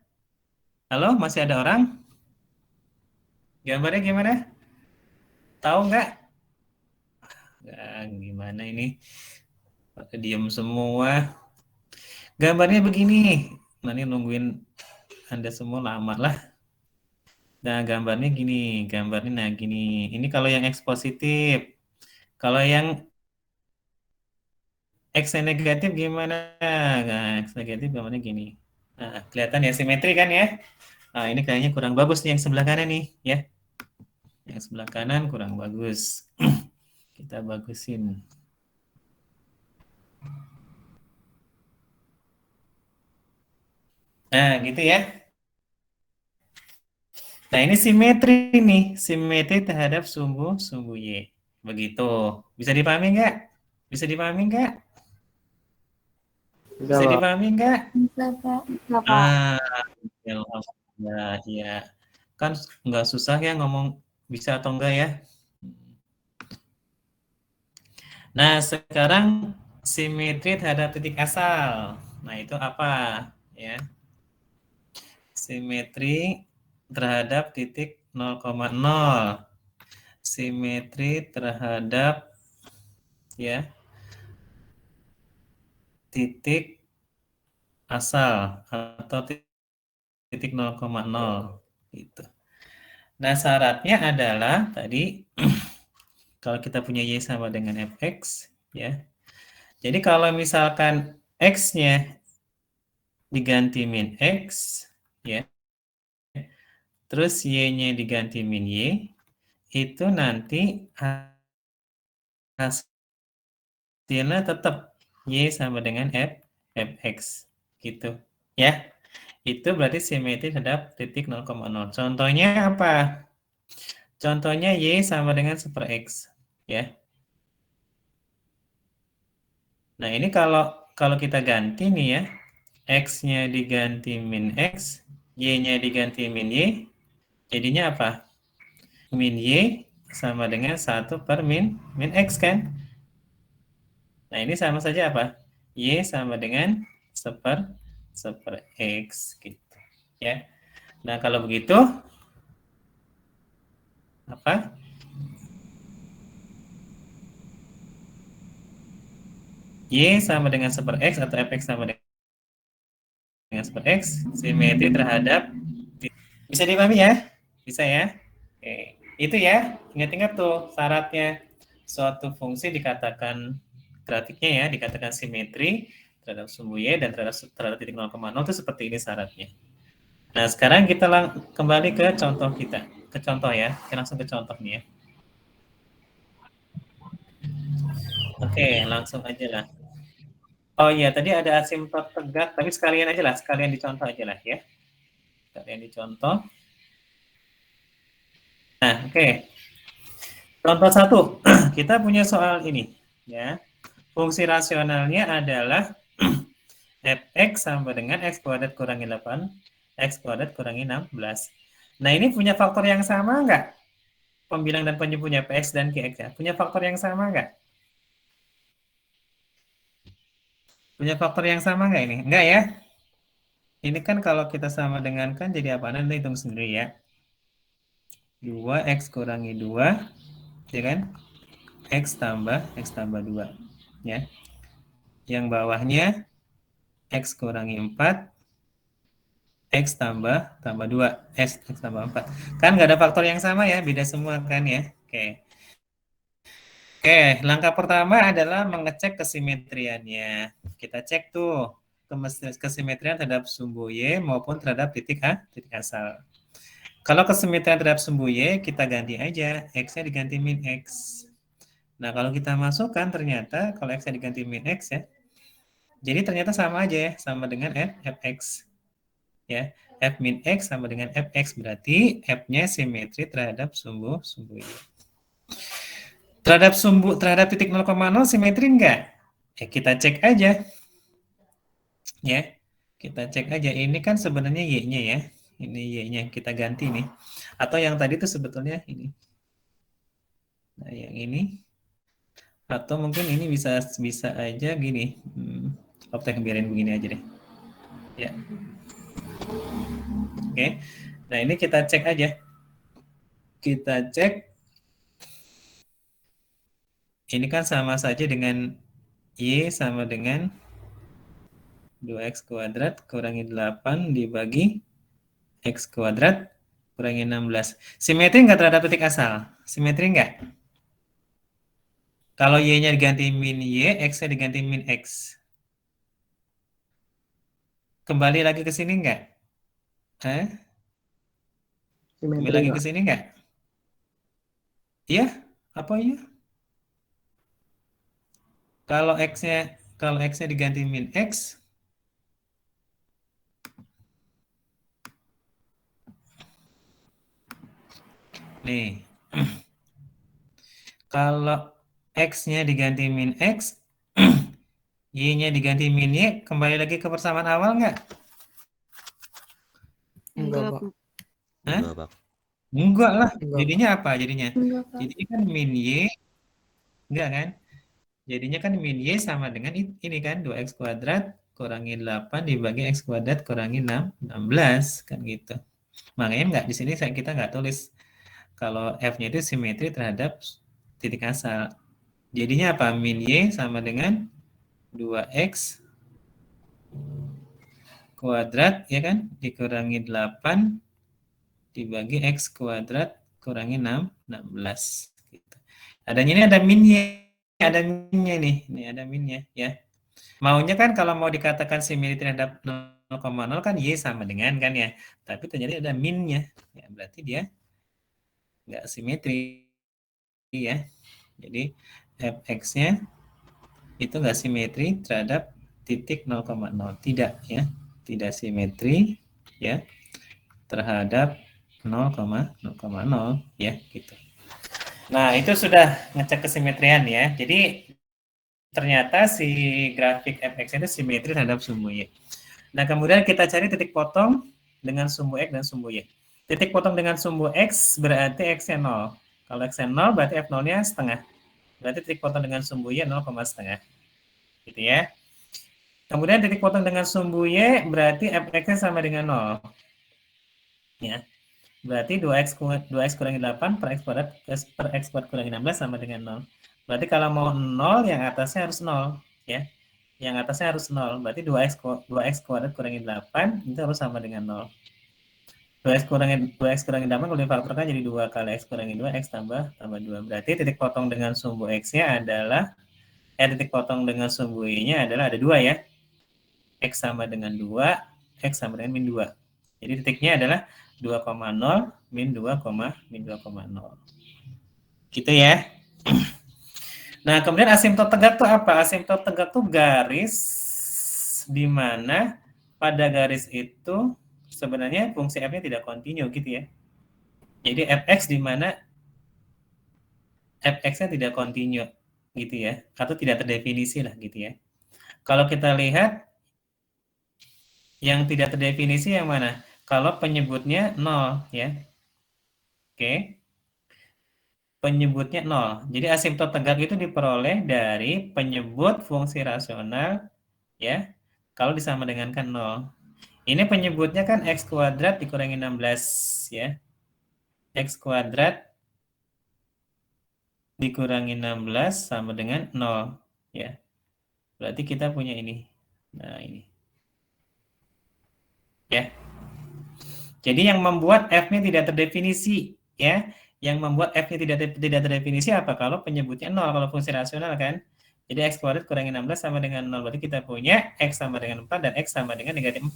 Halo, masih ada orang? Gambarnya gimana? Tahu nggak? Gimana ini? Pada diem semua. Gambarnya begini. Nanti nungguin Anda semua lama lah. Nah, gambarnya gini. Gambarnya nah gini. Ini kalau yang X positif. Kalau yang X negatif gimana? Nah, X negatif gambarnya gini. Nah, kelihatan ya simetri kan ya? Nah, ini kayaknya kurang bagus nih yang sebelah kanan nih, ya. Yang sebelah kanan kurang bagus. Kita bagusin. Nah, gitu ya. Nah, ini simetri nih. Simetri terhadap sumbu Y. Begitu. Bisa dipahami nggak? Bisa dipahami nggak? Bisa Enggak, Pak. dipahami nggak? Bisa, Pak. Enggak, Pak. Ya, alhamdulillah, ya. Kan nggak susah ya ngomong bisa atau enggak ya. Nah, sekarang simetri terhadap titik asal. Nah, itu apa? Ya. Simetri terhadap titik 0,0. Simetri terhadap ya titik asal atau titik 0,0 gitu. Nah, syaratnya adalah tadi kalau kita punya Y sama dengan Fx ya. Jadi kalau misalkan X-nya diganti min X ya. Terus Y-nya diganti min Y, itu nanti hasilnya tetap Y sama dengan Fx gitu ya. Itu berarti simetri terhadap titik 0,0. Contohnya apa? Contohnya Y sama dengan 1/X ya. Nah, ini kalau kita ganti nih ya, X-nya diganti min X, Y-nya diganti min Y, jadinya apa? Min Y sama dengan 1 per min X kan? Nah, ini sama saja apa? Y sama dengan seper X gitu. Ya. Nah, kalau begitu apa? Y sama dengan seper X atau Fx sama dengan seper X, simetri terhadap, bisa dipahami ya? Bisa ya? Oke. Itu ya, ingat-ingat tuh syaratnya. Suatu fungsi dikatakan grafiknya ya, dikatakan simetri terhadap sumbu Y dan terhadap titik 0,0 itu seperti ini syaratnya. Nah, sekarang kita kembali ke contoh kita. Ke contoh ya, kita langsung ke contoh nih ya. Oke, langsung aja lah. Oh iya, tadi ada asimptot tegak, tapi sekalian aja lah, sekalian dicontoh aja lah ya. Sekalian dicontoh. Nah, oke. Contoh 1, kita punya soal ini ya. Fungsi rasionalnya adalah fx sama dengan x kuadrat kurangi 8, x kuadrat kurangi 16. Nah, ini punya faktor yang sama nggak? Pembilang dan penyebutnya px dan qx ya. Punya faktor yang sama nggak? Punya faktor yang sama nggak ini? Enggak ya? Ini kan kalau kita sama dengan kan jadi apa? Nanti hitung sendiri ya. 2x kurangi 2, ya kan? X tambah 2. Ya. Yang bawahnya X kurangi 4, X tambah 2, X tambah 4. Kan nggak ada faktor yang sama ya, beda semua kan ya. Oke. Oke, langkah pertama adalah mengecek kesimetriannya. Kita cek tuh kesimetrian terhadap sumbu Y maupun terhadap titik asal. Kalau kesimetrian terhadap sumbu Y, kita ganti aja. X-nya diganti min X. Nah, kalau kita masukkan ternyata, kalau X-nya diganti min X ya, jadi ternyata sama aja ya, sama dengan Fx. Ya, F min X sama dengan Fx, berarti F-nya simetri terhadap sumbu Y. Terhadap titik 0,0 simetri enggak? Ya, kita cek aja. Ya, kita cek aja. Ini kan sebenarnya Y-nya ya. Ini Y-nya kita ganti nih. Atau yang tadi itu sebetulnya ini. Nah, yang ini. Atau mungkin ini bisa aja gini. Oke, biarin begini aja deh. Ya. Oke. Nah, ini kita cek aja. Kita cek. Ini kan sama saja dengan Y sama dengan 2x kuadrat kurangi 8 dibagi x kuadrat kurangi 16. Simetri nggak terhadap titik asal? Simetri nggak? Kalau Y-nya diganti min Y, X-nya diganti min X. Kembali lagi ke sini nggak? Kembali lagi ke sini nggak? Iya? Apa iya? Kalau X-nya diganti min X, nih. Kalau X-nya diganti min X, Y-nya diganti min Y, kembali lagi ke persamaan awal nggak? Enggak, Pak. Enggak, Pak. Enggak lah. Enggak. Jadinya apa jadinya? Enggak, Pak. Jadinya kan min Y, enggak kan? Jadinya kan min Y sama dengan ini kan, 2x kuadrat kurangi 8 dibagi x kuadrat kurangi 16, kan gitu. Makanya enggak, di sini kita nggak tulis kalau F-nya itu simetri terhadap titik asal. Jadinya apa? Min Y sama dengan 2x kuadrat, ya kan? Dikurangi 8 dibagi x kuadrat kurangi 16. Gitu. Adanya ini ada minnya. Ada minnya nih. Ini ada minnya ya. Maunya kan kalau mau dikatakan simetri terhadap 0,0 kan Y sama dengan kan ya. Tapi ternyata ada minnya. Ya, berarti dia nggak simetri ya. Jadi Fx-nya itu nggak simetri terhadap titik 0,0. Tidak ya. Tidak simetri ya terhadap 0,0 ya gitu. Nah, itu sudah ngecek kesimetrian ya. Jadi ternyata si grafik Fx itu simetri terhadap sumbu Y. Nah, kemudian kita cari titik potong dengan sumbu X dan sumbu Y. Titik potong dengan sumbu X berarti X-nya 0. Kalau X-nya 0 berarti F0-nya setengah. Berarti titik potong dengan sumbu Y 0,5. Gitu ya. Kemudian titik potong dengan sumbu Y berarti Fx-nya sama dengan 0. Ya. Berarti 2x kurangi 8 per x kuadrat kurangi 16 sama dengan 0. Berarti kalau mau 0 yang atasnya harus 0. Ya. Yang atasnya harus 0. Berarti 2x kuadrat kurangi 8 itu harus sama dengan 0. 2x kurangi 8 kalau difaktorkan jadi 2 kali x kurangi 2, x tambah 2. Berarti titik potong dengan sumbu x-nya adalah, titik potong dengan sumbu y-nya adalah ada 2 ya. X sama dengan 2, x sama dengan min 2. Jadi titiknya adalah 2,0, min 2,0. Gitu ya. Nah, kemudian asimptot tegak itu apa? Asimptot tegak itu garis di mana pada garis itu sebenarnya fungsi f-nya tidak kontinu gitu ya. Jadi fx di mana fx-nya tidak kontinu gitu ya, atau tidak terdefinisi lah gitu ya. Kalau kita lihat yang tidak terdefinisi yang mana? Kalau penyebutnya 0 ya. Oke. Penyebutnya 0. Jadi asimptot tegak itu diperoleh dari penyebut fungsi rasional ya. Kalau disama dengankan 0. Ini penyebutnya kan x kuadrat dikurangi 16 ya. X kuadrat dikurangi 16 sama dengan 0 ya. Berarti kita punya ini. Nah, ini. Ya. Jadi yang membuat f-nya tidak terdefinisi ya. Yang membuat f-nya tidak terdefinisi apa? Kalau penyebutnya 0 kalau fungsi rasional kan. Jadi x kuadrat kurangi 16 sama dengan 0. Berarti kita punya x sama dengan 4 dan x sama dengan negatif 4.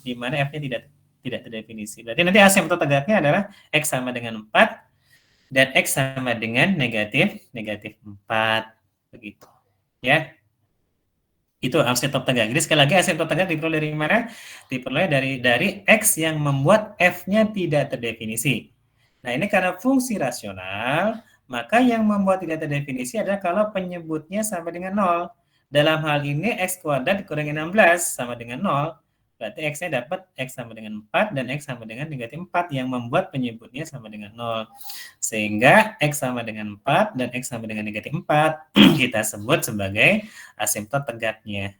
Di mana f-nya tidak terdefinisi. Berarti nanti asimptot tegaknya adalah x sama dengan 4 dan x sama dengan negatif 4. Begitu. Ya. Itu asimptot tegak. Jadi sekali lagi asimptot tegak diperoleh dari mana? Diperoleh dari x yang membuat f-nya tidak terdefinisi. Nah, ini karena fungsi rasional, maka yang membuat tidak terdefinisi adalah kalau penyebutnya sama dengan 0. Dalam hal ini x kuadrat dikurangi 16 sama dengan 0. Berarti x-nya dapat x sama dengan 4 dan x sama dengan negatif 4 yang membuat penyebutnya sama dengan 0. Sehingga x sama dengan 4 dan x sama dengan negatif 4 kita sebut sebagai asimptot tegaknya.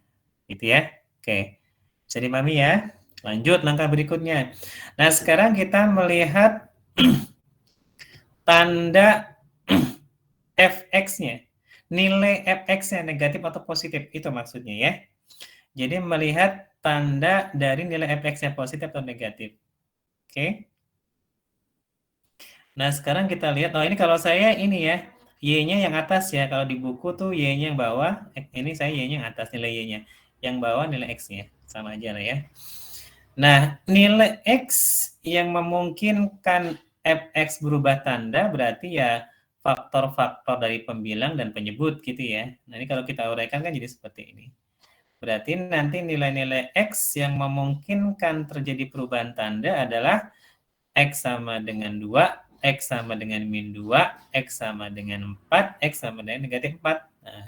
Gitu ya. Oke. Bisa dipahami ya? Lanjut langkah berikutnya. Nah, sekarang kita melihat tanda fx-nya. Nilai fx-nya negatif atau positif. Itu maksudnya ya. Jadi melihat tanda dari nilai fx-nya positif atau negatif. Oke. Nah, sekarang kita lihat. Oh, ini kalau saya ini ya. Y-nya yang atas ya. Kalau di buku tuh Y-nya yang bawah. Ini saya Y-nya yang atas, nilai Y-nya. Yang bawah nilai X-nya. Sama aja lah ya. Nah, nilai X yang memungkinkan fx berubah tanda berarti ya faktor-faktor dari pembilang dan penyebut gitu ya. Nah, ini kalau kita uraikan kan jadi seperti ini. Berarti nanti nilai-nilai X yang memungkinkan terjadi perubahan tanda adalah X sama dengan 2, X sama dengan min 2, X sama dengan 4, X sama dengan negatif 4. Nah,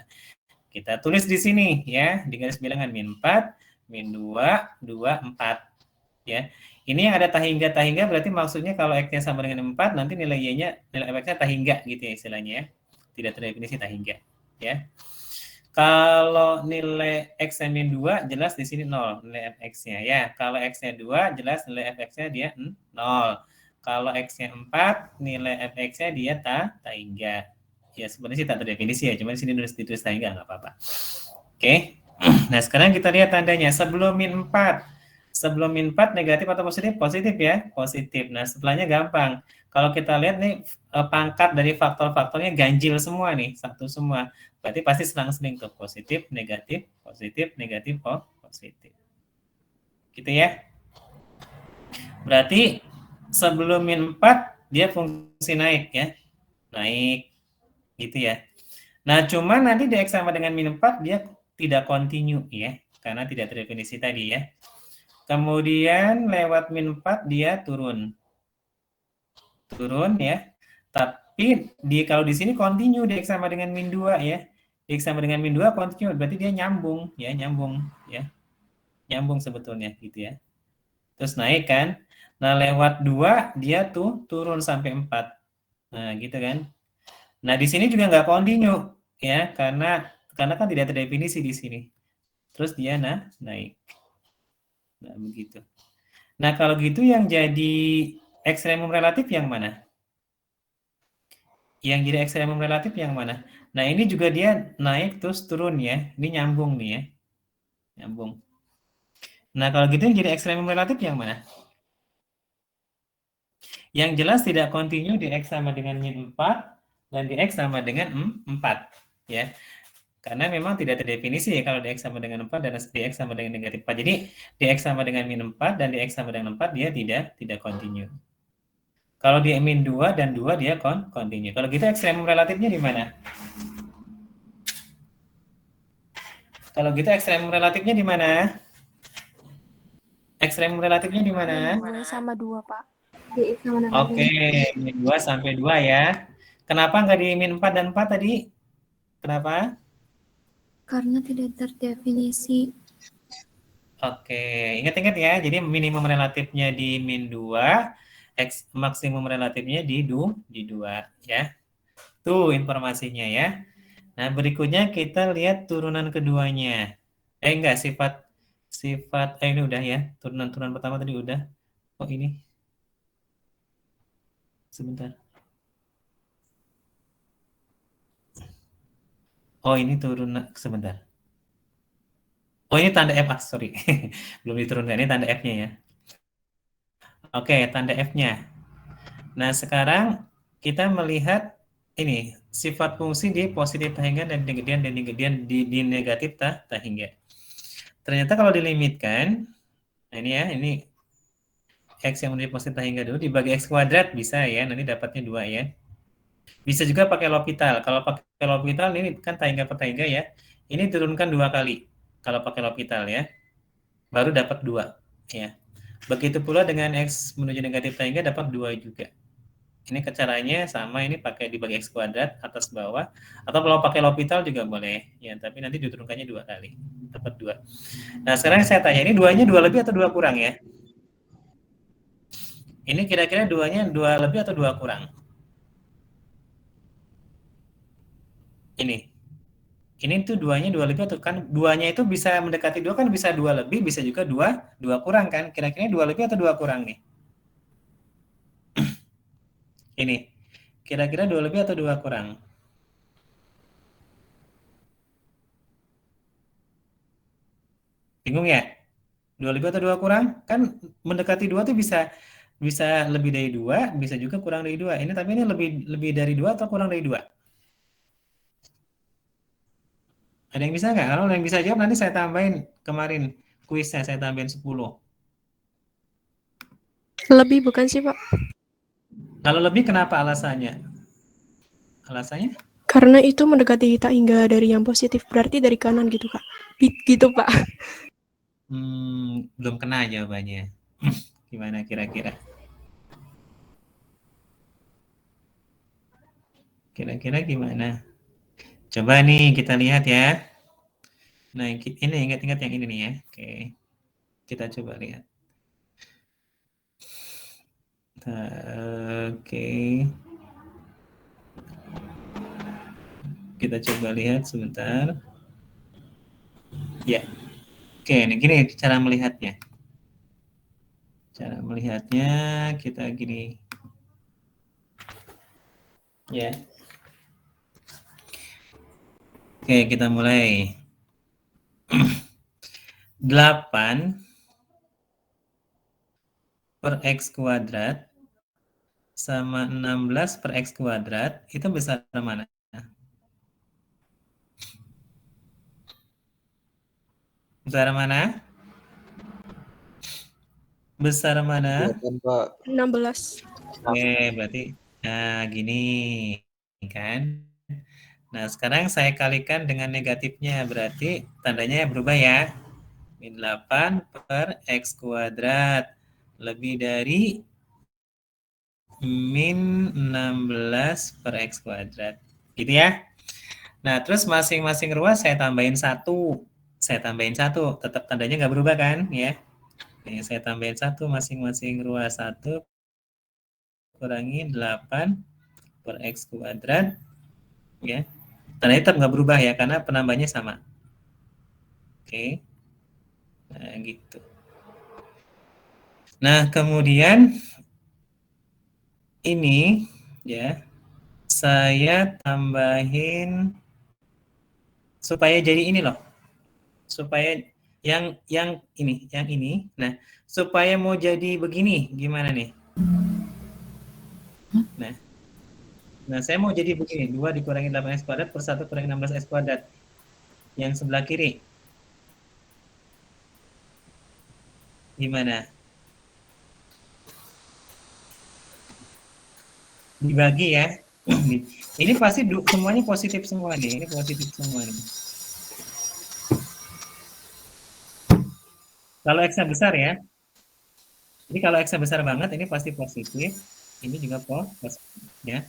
kita tulis di sini ya, di garis bilangan min 4, min 2, 2, 4. Ya. Ini yang ada tahingga berarti maksudnya kalau X-nya sama dengan 4, nanti nilai Y-nya, nilai F-nya tahingga gitu ya istilahnya ya. Tidak terdefinisi tahingga. Ya. Kalau nilai X-nya min 2, jelas di sini 0 nilai fx-nya ya. Kalau X-nya 2, jelas nilai fx-nya dia 0. Kalau X-nya 4, nilai fx-nya dia tahingga. Ya sebenarnya sih tak terdefinisi ya, cuma di sini ditulis tahingga nggak apa-apa. Oke. Nah, sekarang kita lihat tandanya. Sebelum min 4 negatif atau positif? Positif ya, positif. Nah, setelahnya gampang. Kalau kita lihat nih pangkat dari faktor-faktornya ganjil semua nih, satu semua. Berarti pasti selang-seling tuh, positif, negatif, positif. Gitu ya. Berarti sebelum min 4 dia fungsi naik ya. Naik gitu ya. Nah, cuma nanti di X sama dengan min 4 dia tidak kontinu ya, karena tidak terdefinisi tadi ya. Kemudian lewat min 4 dia turun ya. Tapi kalau di sini kontinu di X sama dengan min 2 ya. Di X sama dengan min 2 kontinu, berarti dia nyambung ya. Nyambung sebetulnya gitu ya. Terus naik kan. Nah, lewat 2 dia tuh turun sampai 4. Nah, gitu kan. Nah, di sini juga nggak continue ya, karena kan tidak terdefinisi di sini. Terus dia naik. Nah, begitu. Nah, kalau gitu yang jadi ekstremum relatif yang mana? Yang jadi ekstremum relatif yang mana? Nah, ini juga dia naik terus turun ya. Ini nyambung nih ya. Nyambung. Nah, kalau gitu yang jadi ekstremum relatif yang mana? Yang jelas tidak kontinu di X sama dengan min 4 dan di X sama dengan 4 ya. Karena memang tidak terdefinisi ya kalau di X sama dengan 4 dan di X sama dengan negatif 4. Jadi di X sama dengan min 4 dan di X sama dengan 4 dia tidak kontinu. Kalau di min 2 dan 2 dia kontinu. Kalau gitu ekstremum relatifnya di mana? Kalau gitu ekstremum relatifnya di mana? Ekstremum relatifnya di mana? 2 sama 2, Pak. Di X sama dengan Oke, min 2 sampai 2 ya. Kenapa nggak di min 4 dan 4 tadi? Kenapa? karena tidak terdefinisi. Oke, ingat-ingat ya. Jadi minimum relatifnya di min 2, maksimum relatifnya di 2 ya. Tuh informasinya ya. Nah, berikutnya kita lihat turunan keduanya. Enggak, sifat ini udah ya. Turunan pertama tadi udah. Oh, ini. Sebentar. Oh, ini turunan sebentar. Oh, ini tanda F, sorry. Belum diturunkan, ini tanda F-nya ya. Oke, tanda F-nya. Nah, sekarang kita melihat ini sifat fungsi di positif tak hingga dan di negatif tak hingga. Ternyata kalau dilimitkan, nah ini ya, ini X yang menjadi positif tak hingga dulu dibagi X kuadrat bisa ya, nanti dapatnya 2 ya. Bisa juga pakai L'Hopital. Kalau pakai L'Hopital ini kan tak hingga per tak hingga ya. Ini turunkan 2 kali kalau pakai L'Hopital ya. Baru dapat 2 ya. Begitu pula dengan X menuju negatif tak hingga dapat 2 juga. Ini caranya sama, ini pakai dibagi X kuadrat atas bawah, atau kalau pakai L'Hopital juga boleh ya, tapi nanti diturunkannya 2 kali, dapat 2. Nah, sekarang saya tanya, ini 2-nya 2 lebih atau 2 kurang ya? Ini kira-kira 2-nya 2 lebih atau 2 kurang? Ini tuh 2-nya 2 lebih atau kan 2-nya itu bisa mendekati 2 kan, bisa 2 lebih, bisa juga 2 kurang kan? Kira-kira 2 lebih atau 2 kurang nih? Ini. Kira-kira 2 lebih atau 2 kurang? Bingung ya? 2 lebih atau 2 kurang? Kan mendekati 2 tuh bisa lebih dari 2, bisa juga kurang dari 2. Ini tapi ini lebih dari 2 atau kurang dari 2? Ada yang bisa nggak? Kalau yang bisa jawab nanti saya tambahin kemarin kuisnya, saya tambahin 10. Lebih bukan sih, Pak? Kalau lebih kenapa alasannya? Alasannya? Karena itu mendekati tak hingga dari yang positif, berarti dari kanan gitu, Kak. Gitu, Pak. Belum kena jawabannya. Gimana kira-kira? Kira-kira gimana? Coba nih kita lihat ya. Nah, ini ingat-ingat yang ini nih ya. Oke. Kita coba lihat. Oke. Kita coba lihat sebentar. Ya. Oke, ini gini cara melihatnya. Cara melihatnya kita gini. Ya. Oke, kita mulai. 8 per X kuadrat sama 16 per X kuadrat itu besar mana? Besar mana? Besar mana? 16. Oke, berarti nah gini kan. Nah, sekarang saya kalikan dengan negatifnya, berarti tandanya berubah ya. Min 8 per X kuadrat lebih dari min 16 per X kuadrat. Gitu ya. Nah, terus masing-masing ruas saya tambahin 1. Saya tambahin 1, tetap tandanya nggak berubah kan ya. Oke, saya tambahin 1, masing-masing ruas 1 kurangi 8 per X kuadrat, ya. Tandanya tetap nggak berubah ya, karena penambahnya sama. Oke. Nah, gitu. Nah, kemudian ini, ya, saya tambahin supaya jadi ini loh. Supaya yang ini. Nah, supaya mau jadi begini, gimana nih? Nah, saya mau jadi begini, 2 dikurangi 8x kuadrat per 1 kurangi 16x kuadrat. Yang sebelah kiri. Gimana? Dibagi ya. Ini pasti semuanya positif semua nih. Ini positif semua nih. Kalau X-nya besar ya. Jadi kalau X-nya besar banget, ini pasti positif. Ini juga positif ya.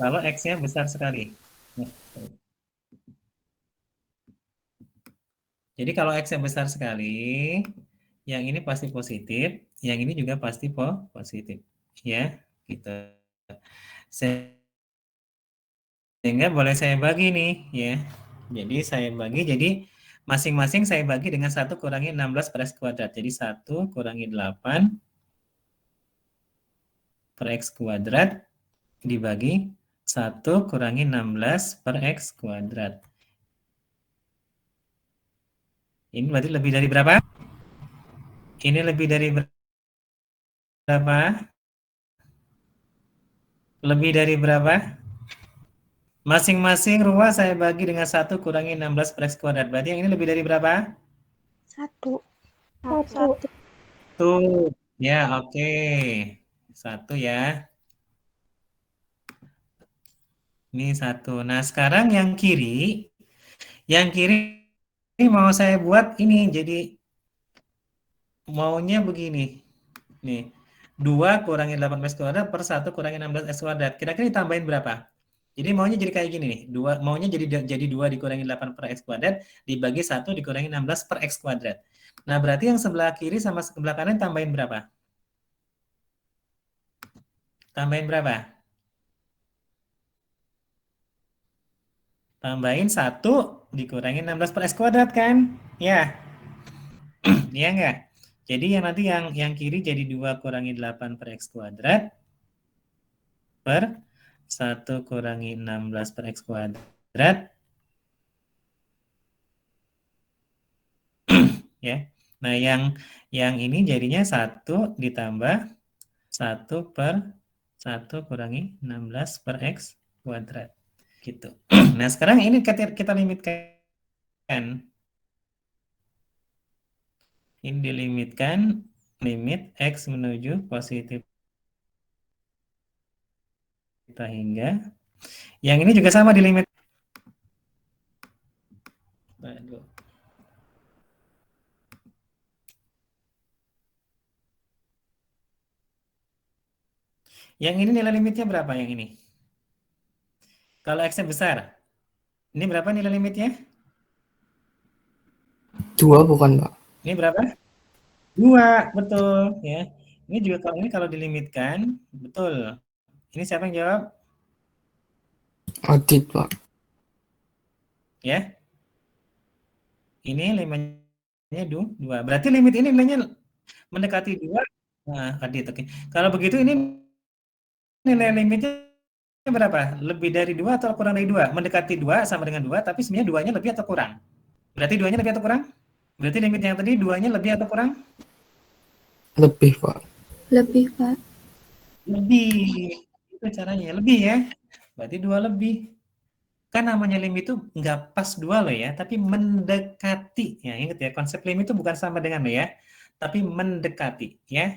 Kalau X-nya besar sekali. Nah, jadi kalau X-nya besar sekali, yang ini pasti positif, yang ini juga pasti positif. Ya, gitu. Sehingga boleh saya bagi nih, ya. Jadi saya bagi, jadi masing-masing saya bagi dengan 1 kurangi 16 per X kuadrat. Jadi 1 kurangi 8 per X kuadrat dibagi 1 kurangi 16 per X kuadrat. Ini berarti lebih dari berapa? Ini lebih dari berapa? Lebih dari berapa? Masing-masing ruas saya bagi dengan 1 kurangi 16 per X kuadrat. Berarti yang ini lebih dari berapa? 1. Tuh, ya oke. 1 ya. Ini 1. Nah, sekarang yang kiri ini mau saya buat ini, jadi maunya begini. Nih, 2 kurangi 18 kuadrat per 1 kurangi 16 S kuadrat. Kira-kira ditambahin berapa? Jadi maunya jadi kayak gini nih. Maunya jadi 2 dikurangi 8 per X kuadrat dibagi 1 dikurangi 16 per X kuadrat. Nah, berarti yang sebelah kiri sama sebelah kanan tambahin berapa? Tambahin berapa? Tambahin 1 dikurangi 16 per S kuadrat kan? Ya. Iya enggak? Jadi yang nanti yang kiri jadi 2 kurangi 8 per X kuadrat per 1 kurangi 16 per X kuadrat. Ya. Nah, yang ini jadinya 1 ditambah 1 per 1 kurangi 16 per X kuadrat. Gitu. Nah, sekarang ini kita limitkan. Ini dilimitkan, limit X menuju positif kita hingga. Yang ini juga sama dilimit. Aduh. Yang ini nilai limitnya berapa yang ini? Kalau X-nya besar. Ini berapa nilai limitnya? 2 bukan, Pak? Ini berapa? 2, betul ya. Ini juga kalau dilimitkan, betul. Ini siapa yang jawab? Adit, Pak. Ya. Ini limitnya 2. Berarti limit ini nilainya mendekati 2. Nah, Adit, oke. Kalau begitu ini nilai limitnya berapa? Lebih dari 2 atau kurang dari 2? Mendekati 2 sama dengan 2, tapi sebenarnya 2-nya lebih atau kurang? Berarti 2-nya lebih atau kurang? Berarti limit yang tadi 2-nya lebih atau kurang? Lebih, Pak. Lebih, Pak. Lebih. Itu caranya, lebih ya. Berarti 2 lebih. Kan namanya limit itu nggak pas 2 loh ya, tapi mendekati. Ya, ingat ya, konsep limit itu bukan sama dengan lo ya, tapi mendekati ya.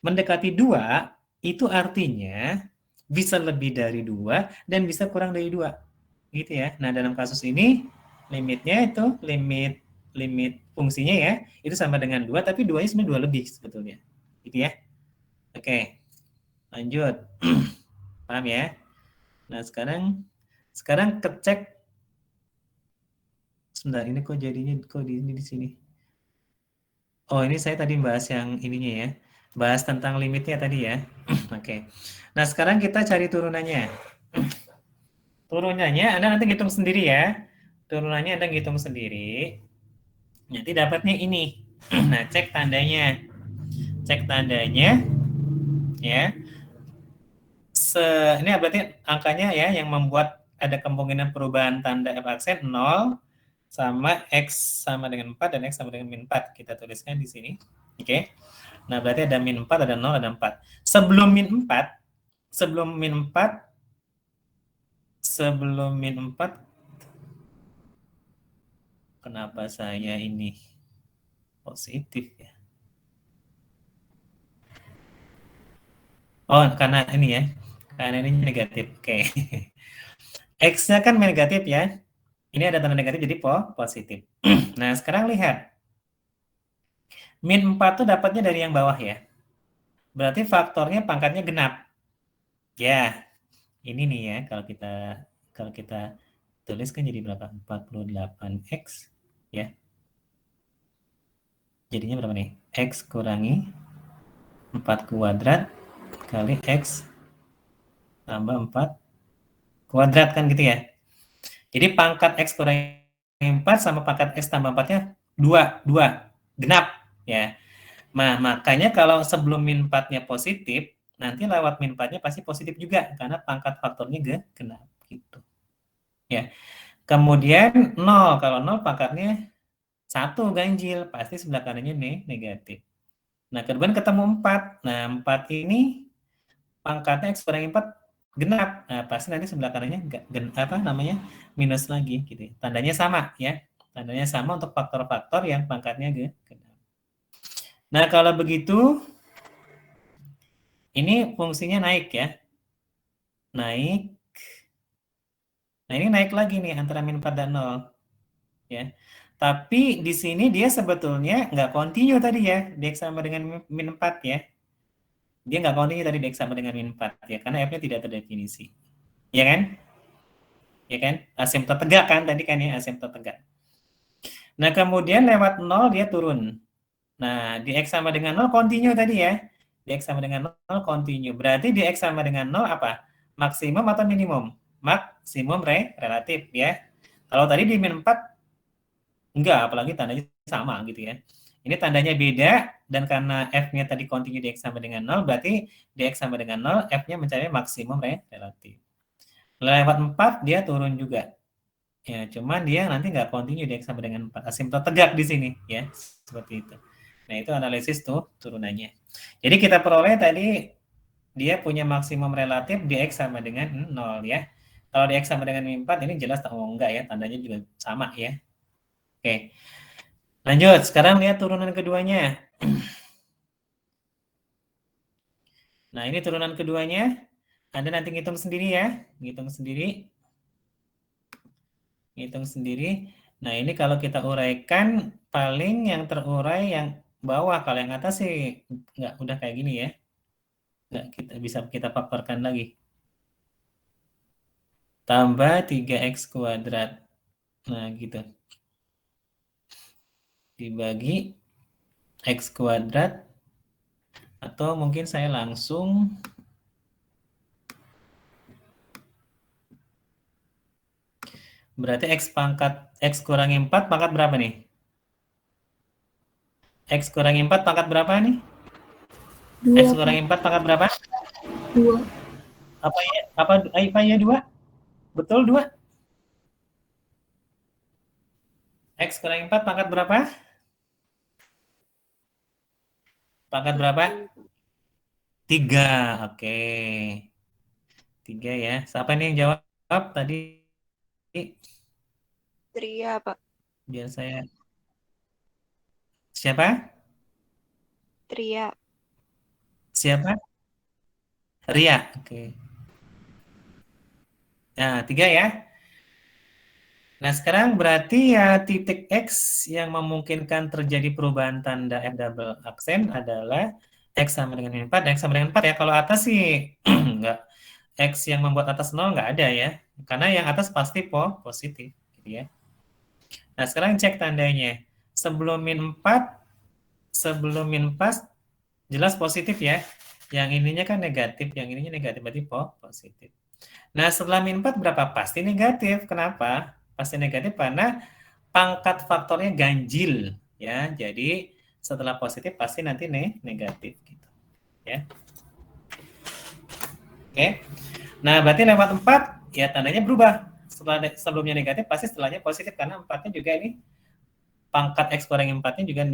Mendekati 2 itu artinya bisa lebih dari 2 dan bisa kurang dari 2. Gitu ya. Nah, dalam kasus ini limitnya itu limit fungsinya ya, itu sama dengan 2, tapi 2-nya sebenarnya 2 lebih sebetulnya. Gitu ya. Oke. Lanjut. Paham ya? Nah, sekarang kecek. Sebentar, ini kok jadinya kok di sini. Oh, ini saya tadi bahas yang ininya ya. Bahas tentang limitnya tadi ya. Oke. Nah, sekarang kita cari turunannya. Turunannya Anda nanti hitung sendiri ya. Turunannya Anda hitung sendiri. Nanti dapatnya ini. Nah, cek tandanya. Cek tandanya ya. Ini berarti angkanya ya yang membuat ada kemungkinan perubahan tanda F aksen 0 sama X sama dengan 4 dan X sama dengan min 4. Kita tuliskan di sini. Oke. Nah, berarti ada min 4, ada 0, ada 4. Sebelum min 4, kenapa saya ini positif ya? Oh, karena ini ya. Karena ini negatif. Oke. X-nya kan negatif ya. Ini ada tanda negatif jadi positif. Nah, sekarang lihat. Min 4 itu dapatnya dari yang bawah ya. Berarti faktornya pangkatnya genap. Ya, ini nih ya kalau kita tulis kan jadi berapa? 48x ya. Jadinya berapa nih? X kurangi 4 kuadrat kali X tambah 4 kuadrat kan gitu ya. Jadi pangkat X kurangi 4 sama pangkat X tambah 4-nya 2 genap ya. Nah, makanya kalau sebelum min 4-nya positif, nanti lewat min 4-nya pasti positif juga karena pangkat faktornya genap gitu. Ya. Kemudian 0, kalau 0 pangkatnya 1 ganjil, pasti sebelah kanannya negatif. Nah, kemudian ketemu 4. Nah, 4 ini pangkatnya X kurangi 4 genap. Nah, pasti nanti sebelah kanannya minus lagi gitu. Tandanya sama ya. Tandanya sama untuk faktor-faktor yang pangkatnya genap. Nah, kalau begitu ini fungsinya naik ya. Naik. Nah, ini naik lagi nih antara min 4 dan 0. Ya. Tapi di sini dia sebetulnya nggak kontinu tadi ya. Dx sama dengan min 4 ya. Dia nggak kontinu tadi Dx sama dengan min 4 ya. Karena F-nya tidak terdefinisi. Ya kan? Ya kan? Asimptot tegak kan tadi kan ya, asimptot tegak. Nah, kemudian lewat 0 dia turun. Nah, Dx sama dengan 0 kontinu tadi ya. Dx sama dengan 0 kontinu. Berarti Dx sama dengan 0 apa? Maksimum atau minimum? Maksimum relatif ya. Kalau tadi di min 4 enggak, apalagi tandanya sama gitu ya. Ini tandanya beda dan karena F-nya tadi kontinu Dx sama dengan 0, berarti Dx sama dengan 0, F-nya mencari maksimum relatif. Lewat 4 dia turun juga. Ya, cuman dia nanti nggak kontinu Dx sama dengan 4. Asimptot tegak di sini ya, seperti itu. Nah, itu analisis tuh turunannya. Jadi kita peroleh tadi dia punya maksimum relatif Dx sama dengan 0 ya. Kalau Dx sama dengan 4 ini jelas enggak ya, tandanya juga sama ya. Oke. Lanjut, sekarang lihat turunan keduanya. Nah, ini turunan keduanya. Anda nanti ngitung sendiri ya. Ngitung sendiri. Nah, ini kalau kita uraikan, paling yang terurai yang bawah. Kalau yang atas sih nggak udah kayak gini ya. Nggak bisa kita paparkan lagi. Tambah 3x kuadrat. Nah, gitu. Dibagi x kuadrat. Atau mungkin saya langsung berarti x kurangi 4 pangkat berapa nih? X kurangi 4 pangkat berapa nih? 2. X kurangi 4 pangkat berapa? 2. Apa ya 2? Betul 2? X kurangi 4 pangkat berapa? Pangkat berapa? 3. Oke. 3 ya. Siapa nih yang jawab tadi? Tria, Pak. Biar saya. Siapa? Tria. Siapa? Ria. Oke. Nah, 3 ya. Nah, sekarang berarti ya titik X yang memungkinkan terjadi perubahan tanda F double aksen adalah X sama dengan 4, X sama dengan 4 ya. Kalau atas sih enggak. X yang membuat atas 0 nggak ada ya. Karena yang atas pasti positif. Gitu ya. Nah, sekarang cek tandanya. Sebelum min 4, Jelas positif ya. Yang ininya kan negatif, yang ininya negatif, berarti positif. Nah, setelah min 4 berapa? Pasti negatif. Kenapa? Pasti negatif karena pangkat faktornya ganjil. Ya, jadi setelah positif pasti nanti negatif. Gitu. Ya. Oke. Nah, berarti lewat 4, ya tandanya berubah. Sebelumnya negatif, pasti setelahnya positif. Karena 4-nya juga ini, pangkat X kurang 4-nya juga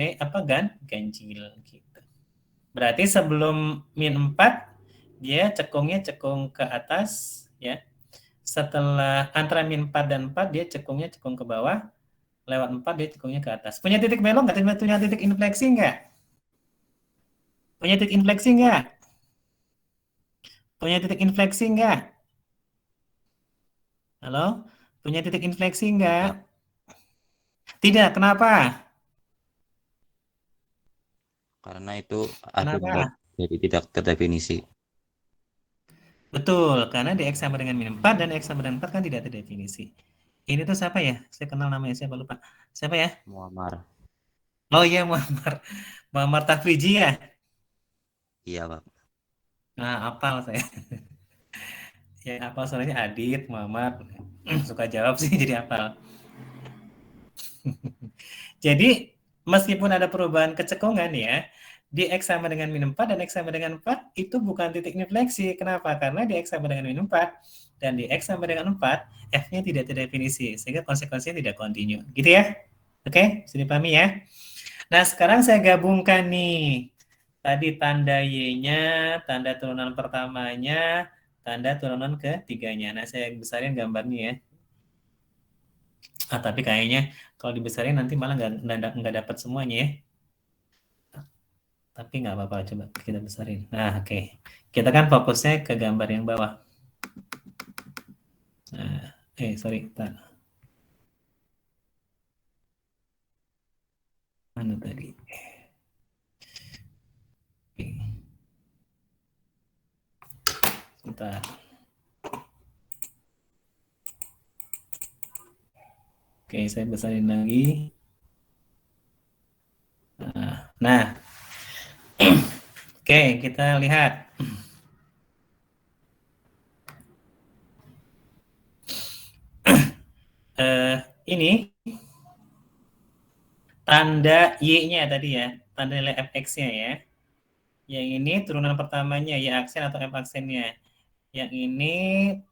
ganjil. Gitu. Berarti sebelum min 4, dia cekungnya cekung ke atas. Ya. Setelah antara min 4 dan 4, dia cekungnya cekung ke bawah. Lewat 4, dia cekungnya ke atas. Punya titik belok nggak? Punya titik infleksi nggak? Punya titik infleksi nggak? Punya titik infleksi nggak? Halo? Punya titik infleksi nggak? Tidak, kenapa? Karena itu Kenapa? akibat jadi tidak terdefinisi. Betul, karena di X sama dengan min 4 dan X sama dengan 4 kan tidak terdefinisi. Ini tuh siapa ya? Saya kenal namanya, siapa lupa. Siapa ya? Muammar. Oh iya, Muammar Tafriji ya? Iya, Pak. Nah, apal saya. Ya, apal soalnya Adit, Muammar. Suka jawab sih, jadi apal. Jadi, meskipun ada perubahan kecekungan ya, di X sama dengan min 4 dan X sama dengan 4 itu bukan titik infleksi. Kenapa? Karena di X sama dengan min 4 dan di X sama dengan 4, F-nya tidak terdefinisi, sehingga konsekuensinya tidak kontinu. Gitu ya? Oke, sudah dipahami ya? Nah, sekarang saya gabungkan nih. Tadi tanda Y-nya, tanda turunan pertamanya, tanda turunan ketiganya. Nah, saya besarin gambarnya ya. Tapi kayaknya kalau dibesarin nanti malah nggak dapat semuanya ya. Tapi nggak apa-apa, coba kita besarin. Nah, oke. Kita kan fokusnya ke gambar yang bawah. Nah, sorry. Mana tadi? Oke. Sebentar. Oke, saya besarin lagi. Nah. Oke, kita lihat. Ini tanda Y-nya tadi ya, tanda nilai fx-nya ya. Yang ini turunan pertamanya Y aksen atau F aksennya. Yang ini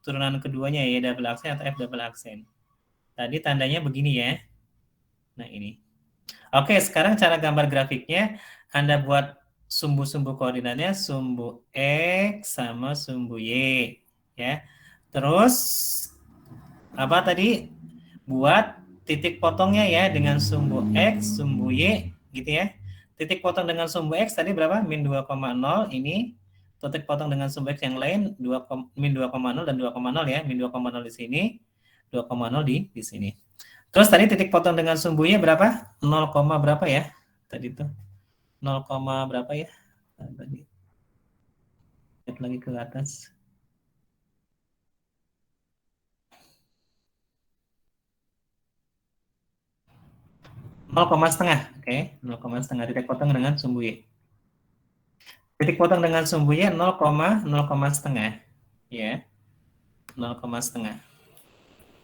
turunan keduanya Y double aksen atau F double aksen. Tadi tandanya begini ya. Nah, ini. Oke, sekarang cara gambar grafiknya, Anda buat sumbu-sumbu koordinatnya, sumbu X sama sumbu Y. Ya. Terus, apa tadi? Buat titik potongnya ya, dengan sumbu X, sumbu Y, gitu ya. Titik potong dengan sumbu X tadi berapa? Min 2,0. Ini titik potong dengan sumbu X yang lain min 2,0 dan 2,0 ya. Min 2,0 di sini, 2,0 di sini. Terus tadi titik potong dengan sumbu Y berapa? 0, berapa ya? Tadi tuh 0, berapa ya? Tadi. Lihat lagi ke atas. 0,5. Oke, 0,5 titik potong dengan sumbu Y. Titik potong dengan sumbu Y 0,5 ya. 0,5.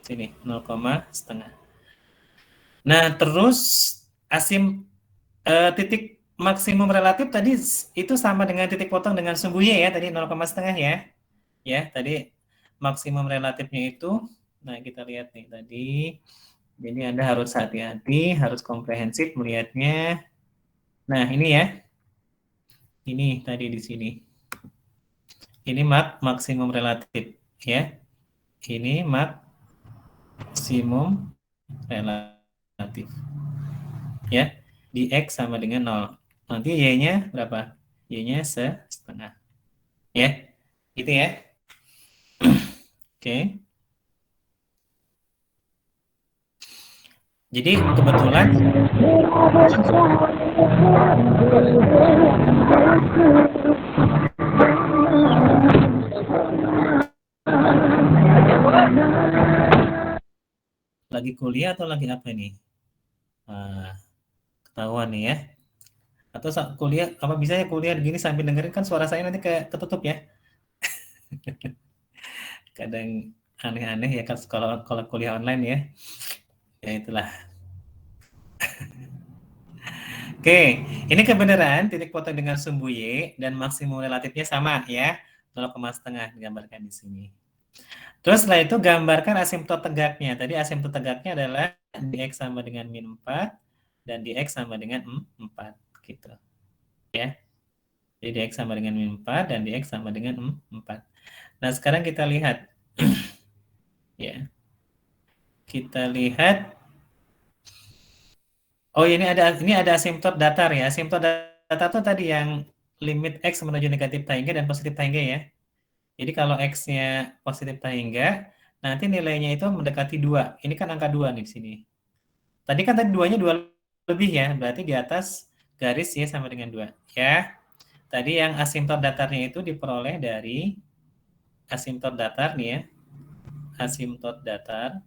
Sini 0,5. Nah, terus titik maksimum relatif tadi itu sama dengan titik potong dengan sumbu Y ya, tadi 0,5 ya. Ya, tadi maksimum relatifnya itu, nah kita lihat nih tadi. Jadi Anda harus hati-hati, harus komprehensif melihatnya. Nah, ini ya. Ini tadi di sini. Ini maksimum relatif ya. Ini maksimum relatif. Ya. Di X sama dengan 0. Nanti Y-nya berapa? Y-nya setengah. Ya. Gitu ya. Oke. Jadi kebetulan lagi kuliah atau lagi apa nih? Ketahuan nih ya. Atau kuliah, apa bisa ya kuliah gini sambil dengerin, kan suara saya nanti kayak ketutup ya. Kadang aneh-aneh ya kan kalau kuliah online ya. Ya itulah. Oke, ini kebenaran titik potong dengan sumbu Y dan maksimum relatifnya sama ya. 0,5 digambarkan di sini. Terus setelah itu gambarkan asimtot tegaknya. Tadi asimtot tegaknya adalah dx sama dengan min 4 dan dx sama dengan 4 gitu. Ya. Jadi dx sama dengan min 4 dan dx sama dengan 4. Nah, sekarang kita lihat ya. Kita lihat, oh ini ada asimtot datar ya. Asimtot datar itu tadi yang limit x menuju negatif tahingga dan positif tahingga ya. Jadi kalau x-nya positif tahingga, nanti nilainya itu mendekati 2. Ini kan angka 2 nih di sini. Tadi kan 2-nya 2 lebih ya, berarti di atas garis y sama dengan 2 ya. Tadi yang asimtot datarnya itu diperoleh dari asimtot datar nih ya. Asimtot datar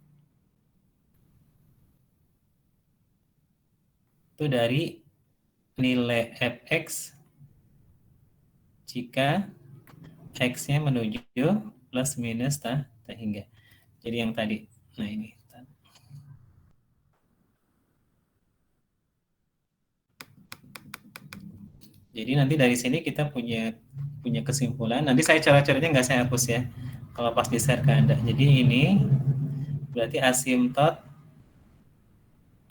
itu dari nilai fx jika x-nya menuju plus minus tahingga. Jadi yang tadi. Nah, ini. Jadi nanti dari sini kita punya kesimpulan. Nanti saya coret-coretnya nggak saya hapus ya. Kalau pas di-share ke Anda. Jadi ini berarti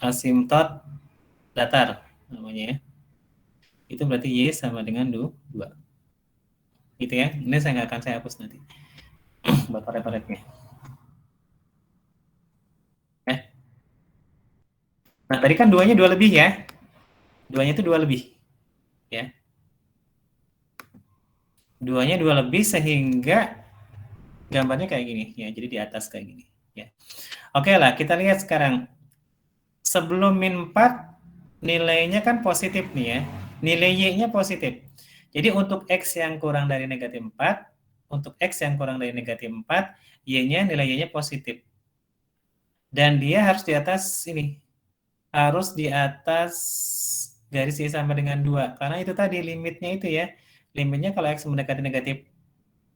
asimtot datar namanya ya. Itu berarti Y sama dengan 2. Gitu ya. Ini saya nggak akan saya hapus nanti. Buat paret-paretnya. Nah, tadi kan 2-nya 2 lebih ya. 2-nya itu 2 lebih. Ya. 2-nya 2 lebih sehingga gambarnya kayak gini ya. Jadi di atas kayak gini ya. Oke lah, kita lihat sekarang. Sebelum min 4 nilainya kan positif nih ya. Nilai Y-nya positif. Jadi untuk X yang kurang dari negatif 4, untuk X yang kurang dari negatif 4, Y-nya nilai Y-nya positif. Dan dia harus di atas ini. Harus di atas garis Y sama dengan 2. Karena itu tadi limitnya itu ya. Limitnya kalau X mendekati negatif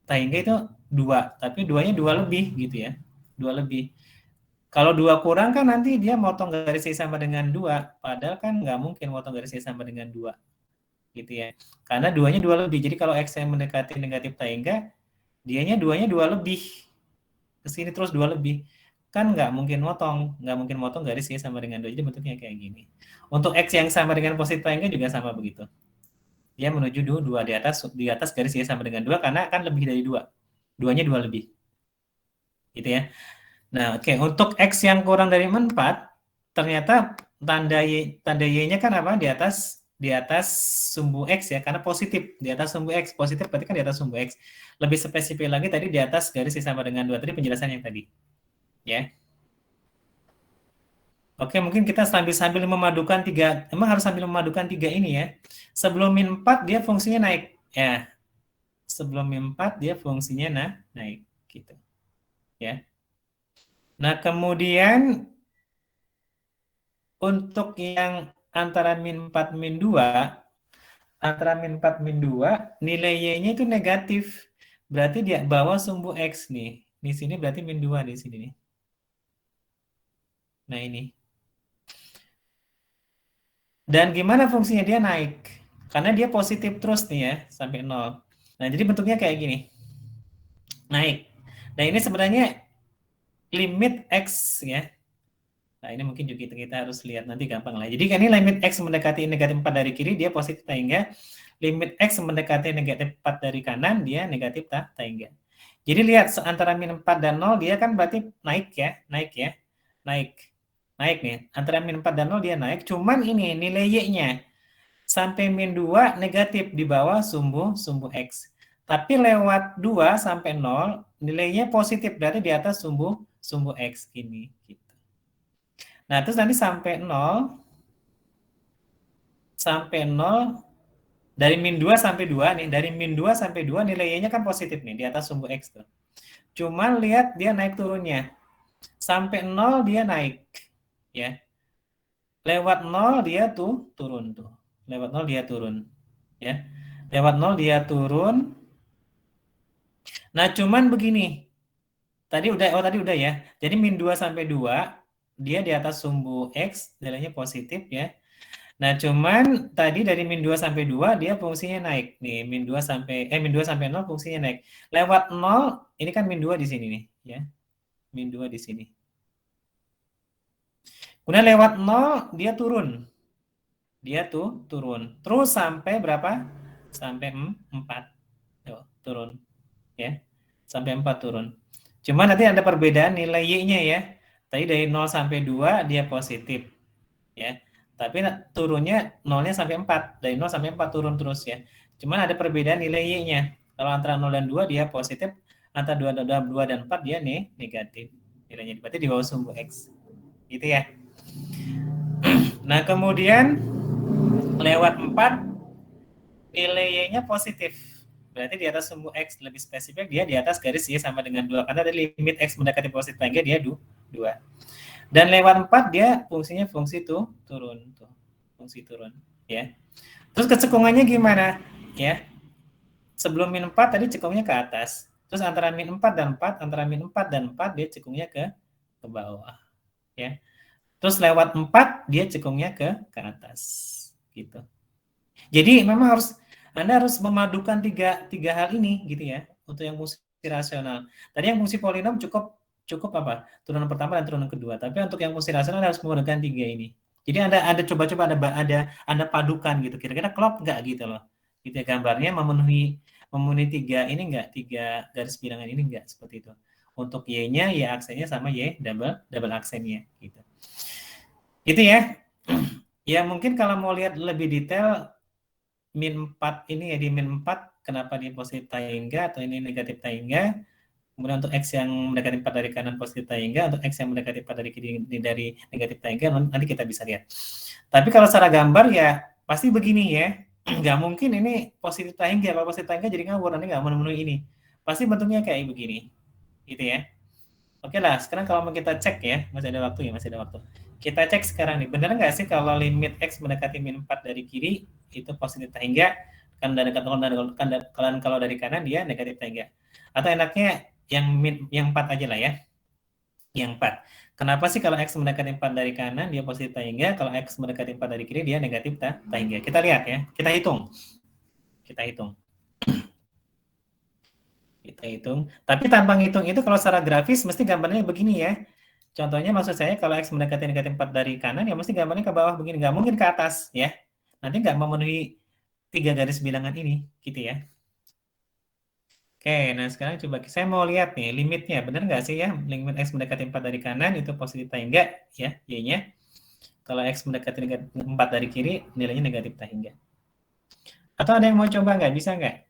tahingga itu 2. Tapi 2-nya 2 lebih gitu ya. 2 lebih. Kalau 2 kurang kan nanti dia motong garis Y sama dengan 2. Padahal kan nggak mungkin motong garis Y sama dengan 2. Gitu ya. Karena 2-nya 2 lebih. Jadi kalau X yang mendekati negatif tahingga, dianya 2-nya 2 lebih. Kesini terus 2 lebih. Kan nggak mungkin motong garis Y sama dengan 2. Jadi bentuknya kayak gini. Untuk X yang sama dengan positif tahingga juga sama begitu. Dia menuju 2 di atas garis Y sama dengan 2 karena kan lebih dari 2. 2-nya 2 lebih. Gitu ya. Nah, oke, untuk X yang kurang dari 4, ternyata tanda Y-nya kan apa? Di atas sumbu X ya, karena positif. Di atas sumbu X, positif berarti kan di atas sumbu X. Lebih spesifik lagi tadi di atas garis Y sama dengan 2. Tadi penjelasan yang tadi. Ya. Oke, mungkin kita sambil memadukan 3, emang harus sambil memadukan 3 ini ya. Sebelum min 4 dia fungsinya naik. Ya. Sebelum min 4 dia fungsinya naik. Gitu. Ya. Nah, kemudian untuk yang antara min 4 min 2, nilai Y-nya itu negatif. Berarti dia bawah sumbu X nih. Di sini berarti min 2 di sini nih. Nah, ini. Dan gimana fungsinya? Dia naik. Karena dia positif terus nih ya, sampai 0. Nah, jadi bentuknya kayak gini. Naik. Nah, ini sebenarnya limit X ya. Nah, ini mungkin juga kita harus lihat nanti gampang lah. Jadi kan ini limit X mendekati negatif 4 dari kiri, dia positif tahingga. Limit X mendekati negatif 4 dari kanan, dia negatif tahingga. Jadi lihat antara min 4 dan 0, dia kan berarti naik ya. Naik nih. Antara min 4 dan 0 dia naik. Cuman ini nilai Y-nya sampai min 2 negatif di bawah sumbu X. Tapi lewat 2 sampai 0, nilainya positif, berarti di atas sumbu X ini. Gitu. Nah, terus nanti sampai 0, dari min 2 sampai 2 nih, dari min 2 sampai 2 nilai Y-nya kan positif nih, di atas sumbu X tuh. Cuman lihat dia naik turunnya. Sampai 0 dia naik. Ya. Lewat 0 dia tuh turun tuh. Lewat 0 dia turun. Ya. Lewat 0 dia turun. Nah, cuman begini. Tadi udah ya. Jadi min 2 sampai 2 dia di atas sumbu X, nilainya positif ya. Nah, cuman tadi dari min 2 sampai 2 dia fungsinya naik. Nih, min 2 sampai 0 fungsinya naik. Lewat 0 ini kan min 2 di sini nih, ya. Min 2 di sini. Kemudian lewat 0 dia turun. Dia tuh turun. Terus sampai berapa? Sampai 4. Tuh, turun. Ya. Sampai 4 turun. Cuma nanti ada perbedaan nilai Y-nya ya. Tadi dari 0 sampai 2 dia positif. Ya. Tapi turunnya 0-nya sampai 4. Dari 0 sampai 4 turun terus ya. Cuman ada perbedaan nilai Y-nya. Kalau antara 0 dan 2 dia positif, antara 2 dan 4 dia negatif. Nilainya berarti di bawah sumbu X. Gitu ya. Nah, kemudian lewat 4 nilai Y-nya positif. Berarti di atas sumbu X, lebih spesifik dia di atas garis Y sama dengan 2. Karena dari limit X mendekati positif tangga dia 2. Dan lewat 4 dia fungsinya fungsi turun. Fungsi turun. Ya. Terus kecekungannya gimana? Ya. Sebelum min 4 tadi cekungnya ke atas. Terus antara min 4 dan 4, antara min 4 dan 4 dia cekungnya ke bawah. Ya. Terus lewat 4 dia cekungnya ke atas. Gitu. Jadi memang Anda harus memadukan tiga hal ini gitu ya untuk yang fungsi rasional. Tadi yang fungsi polinom cukup apa? Turunan pertama dan turunan kedua. Tapi untuk yang fungsi rasional harus memadukan 3 ini. Jadi Anda coba-coba Anda padukan gitu. Kira-kira klop nggak gitu loh. Gitu ya, gambarnya memenuhi 3 ini enggak, 3 garis bilangan ini enggak, seperti itu. Untuk Y-nya, Y aksennya sama Y double aksennya gitu. Itu ya. Ya mungkin kalau mau lihat lebih detail min 4 ini ya, di min 4 kenapa dia positif tangga atau ini negatif tangga. Kemudian untuk X yang mendekati 4 dari kanan positif tangga, untuk X yang mendekati 4 dari kiri dari negatif tangga, nanti kita bisa lihat. Tapi kalau secara gambar ya pasti begini ya. Nggak mungkin ini positif tangga, kalau positif tangga jadi ngawur, nanti nggak memenuhi ini. Pasti bentuknya kayak begini. Gitu ya. Oke lah, sekarang kalau mau kita cek ya, masih ada waktu. Kita cek sekarang nih, benar nggak sih kalau limit X mendekati min 4 dari kiri itu positif tangga, kan kalau dari kanan dia negatif tangga. Atau enaknya yang 4 aja lah ya. Yang 4. Kenapa sih kalau X mendekati 4 dari kanan dia positif tangga, kalau X mendekati 4 dari kiri dia negatif tangga. Kita lihat ya, kita hitung. Tapi tanpa ngitung itu kalau secara grafis mesti gambarnya begini ya. Contohnya maksud saya kalau X mendekati negatif 4 dari kanan ya mesti gambarnya ke bawah begini, nggak mungkin ke atas ya. Nanti nggak memenuhi 3 garis bilangan ini gitu ya. Oke, nah sekarang coba saya mau lihat nih limitnya, benar nggak sih ya limit X mendekati 4 dari kanan itu positif tangga ya, Y-nya. Kalau X mendekati 4 dari kiri nilainya negatif tangga. Atau ada yang mau coba nggak? Bisa nggak?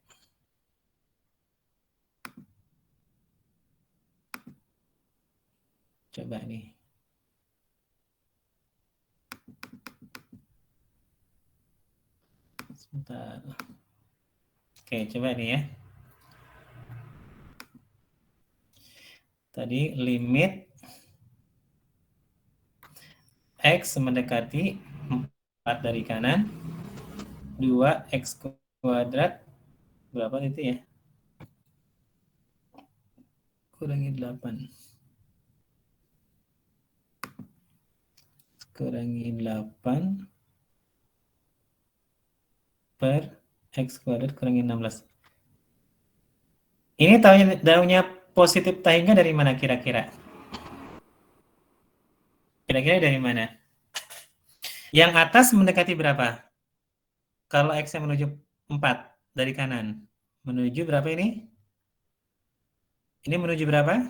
Coba nih. Sebentar. Oke, coba nih ya. Tadi limit X mendekati 4 dari kanan, 2X kuadrat, berapa itu ya? Kurangi 8. Kurangi 8 per X kuadrat kurangi 16. Ini tahunya positif tangga dari mana kira-kira? Kira-kira dari mana? Yang atas mendekati berapa? Kalau X-nya menuju 4 dari kanan. Menuju berapa ini? Ini menuju berapa?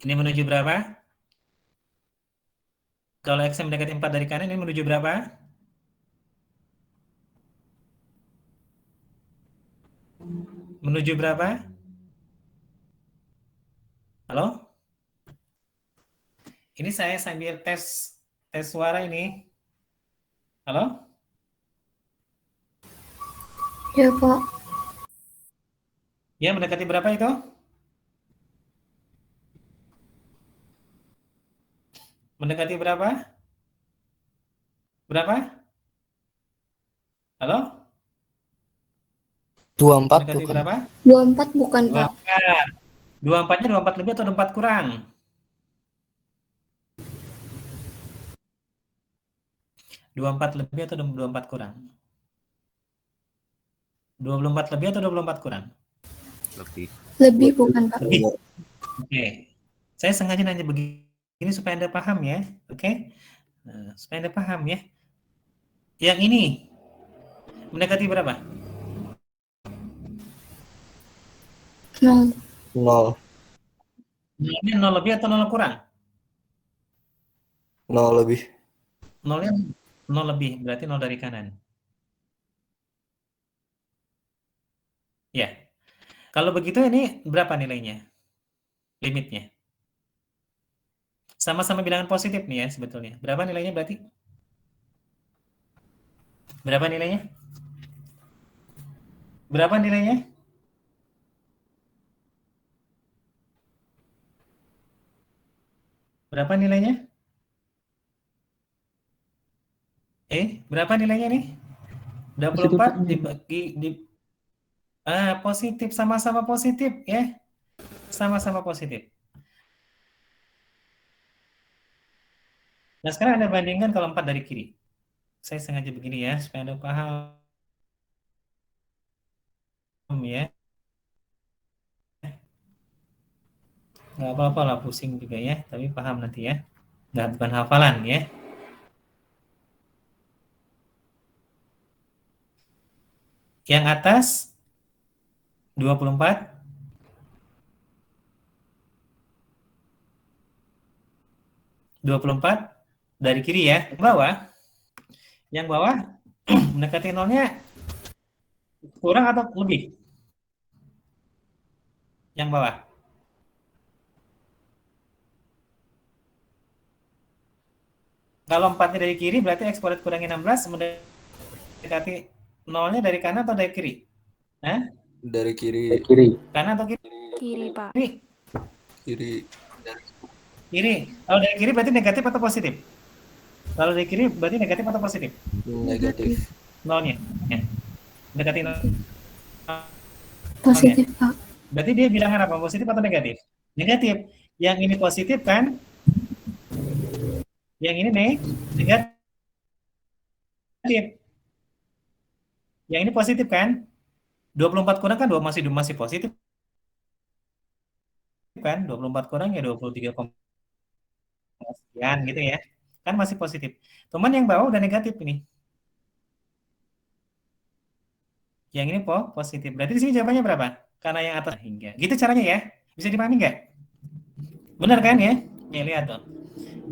Ini menuju berapa? Kalau X-nya mendekati 4 dari kanan, ini menuju berapa? Menuju berapa? Halo? Ini saya sambil tes suara ini. Halo? Ya, Pak. Ya, mendekati berapa itu? Mendekati berapa? Berapa? Halo? 24 Mendekati bukan. berapa? 24 bukan, Pak. 24. 24-nya 24 lebih atau 24 kurang? 24 lebih atau 24 kurang? 24 lebih atau 24 kurang? Lebih. Lebih bukan, Pak. Lebih. Oke. Saya sengaja nanya begini supaya Anda paham ya. Oke? Nah, supaya Anda paham ya. Yang ini mendekati berapa? 0. 0. Nolnya 0 lebih atau 0 kurang? 0 lebih. Nolnya 0 lebih, berarti 0 dari kanan. Ya. Kalau begitu ini berapa nilainya? Limitnya. Sama-sama bilangan positif nih ya sebetulnya. Berapa nilainya berarti? Berapa nilainya? Berapa nilainya? Berapa nilainya? Berapa nilainya nih? 24 dibagi positif, sama-sama positif ya. Sama-sama positif. Nah, sekarang Anda bandingkan kalau 4 dari kiri. Saya sengaja begini ya, supaya Anda paham ya. Nggak apa-apa lah pusing juga ya, tapi paham nanti ya. Nggak, bukan hafalan ya. Yang atas 24. Dari kiri ya. Yang bawah mendekati nolnya kurang atau lebih? Yang bawah. Kalau 4-nya dari kiri berarti X kuadrat kurangi 16 mendekati nolnya dari kanan atau dari kiri? Hah? Dari kiri. Kanan atau kiri? Kiri, Pak. Kiri. Kiri. Kalau dari kiri berarti negatif atau positif? Kalau dari kiri berarti negatif atau positif? Negatif. Nolnya. Ya. Mendekati nol. Positif, Pak. Berarti dia bilangan apa? Positif atau negatif? Negatif. Yang ini positif kan? Yang ini negatif. Yang ini positif kan? 24 kurang kan masih positif kan? 24 kurang ya 23 sekian gitu ya. Kan masih positif. Cuman yang bawah udah negatif ini. Yang ini positif. Berarti di sini jawabannya berapa? Karena yang atas hingga. Gitu caranya ya. Bisa dipahami nggak? Benar kan ya? Ya lihat tuh.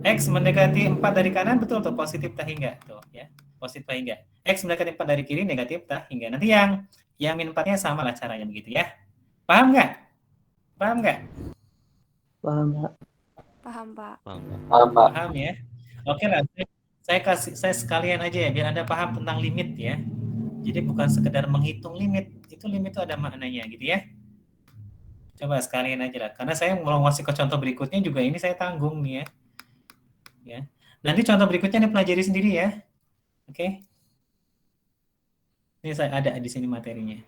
X mendekati 4 dari kanan, betul tuh, positif tak hingga. Tuh ya, positif tak hingga. X mendekati 4 dari kiri, negatif tak hingga. Nanti yang min 4-nya sama lah caranya begitu ya. Paham nggak? Paham nggak? Paham, Pak. Paham, Pak. Paham ya. Oke lah, saya sekalian aja ya, biar Anda paham tentang limit ya. Jadi bukan sekedar menghitung limit, itu limit itu ada maknanya gitu ya. Coba sekalian aja lah, karena saya mau ngasih ke contoh berikutnya juga ini saya tanggung nih ya. Ya. Nanti contoh berikutnya Anda pelajari sendiri ya. Oke. Ini saya ada di sini materinya.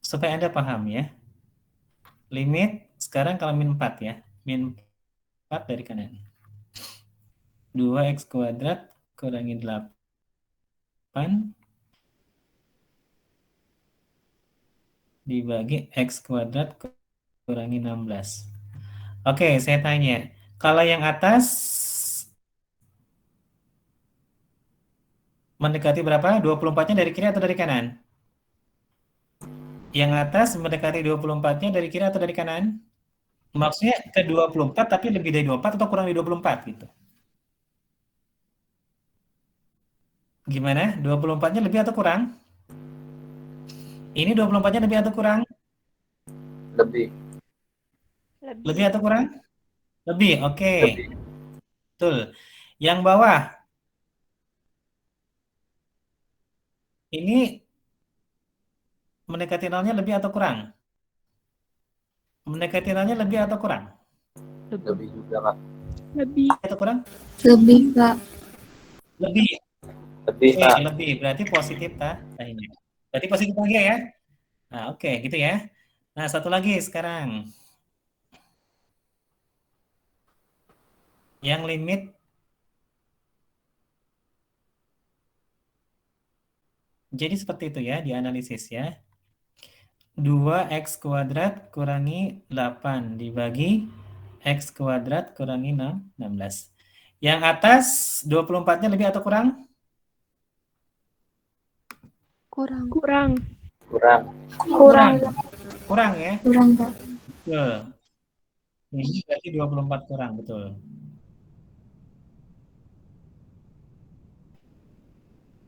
Supaya Anda paham ya. Limit sekarang kalau min 4 ya. Min 4 dari kanan. 2x kuadrat kurangi 8 dibagi x kuadrat kurangi 16. Oke, saya tanya. Kalau yang atas mendekati berapa? 24-nya dari kiri atau dari kanan? Yang atas mendekati 24-nya dari kiri atau dari kanan? Maksudnya ke 24 tapi lebih dari 24 atau kurang dari 24 gitu. Gimana? 24-nya lebih atau kurang? Ini 24-nya lebih atau kurang? Lebih. Lebih atau kurang? Lebih, oke. Betul. Yang bawah. Ini mendekati nolnya lebih atau kurang? Mendekati nolnya lebih atau kurang? Lebih juga, Pak. Lebih. Atau kurang? Lebih, Pak. Lebih. Lebih, Oke, Pak. lebih. Berarti positif tahingga. Berarti positif tahingga ya? Nah, oke, gitu ya. Nah, satu lagi sekarang. Yang limit jadi seperti itu ya, dianalisis ya. 2x kuadrat kurangi 8 dibagi x kuadrat kurangi 16. Yang atas 24-nya lebih atau kurang? Kurang. Kurang. Kurang. Kurang, Kurang ya? kurang, Pak. Betul. Ini berarti 24 kurang, betul.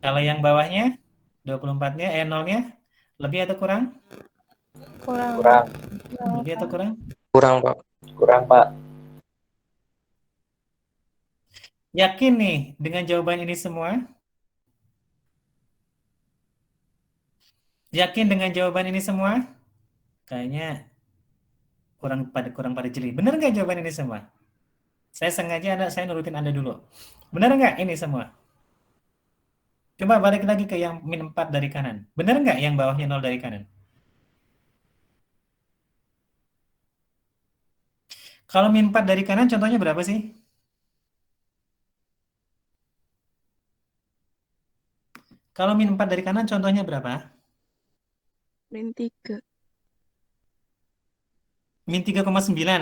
Kalau yang bawahnya, 24-nya, 0-nya, lebih atau kurang? Kurang. Kurang. Lebih atau kurang? Kurang, Pak. Kurang, Pak. Yakin nih dengan jawaban ini semua? Yakin dengan jawaban ini semua? Kayaknya kurang pada jeli. Benar nggak jawaban ini semua? Saya sengaja saya nurutin Anda dulu. Benar nggak ini semua? Coba balik lagi ke yang min 4 dari kanan. Benar nggak yang bawahnya 0 dari kanan? Kalau min 4 dari kanan contohnya berapa sih? Kalau min 4 dari kanan contohnya berapa? Min 3. Min 3,9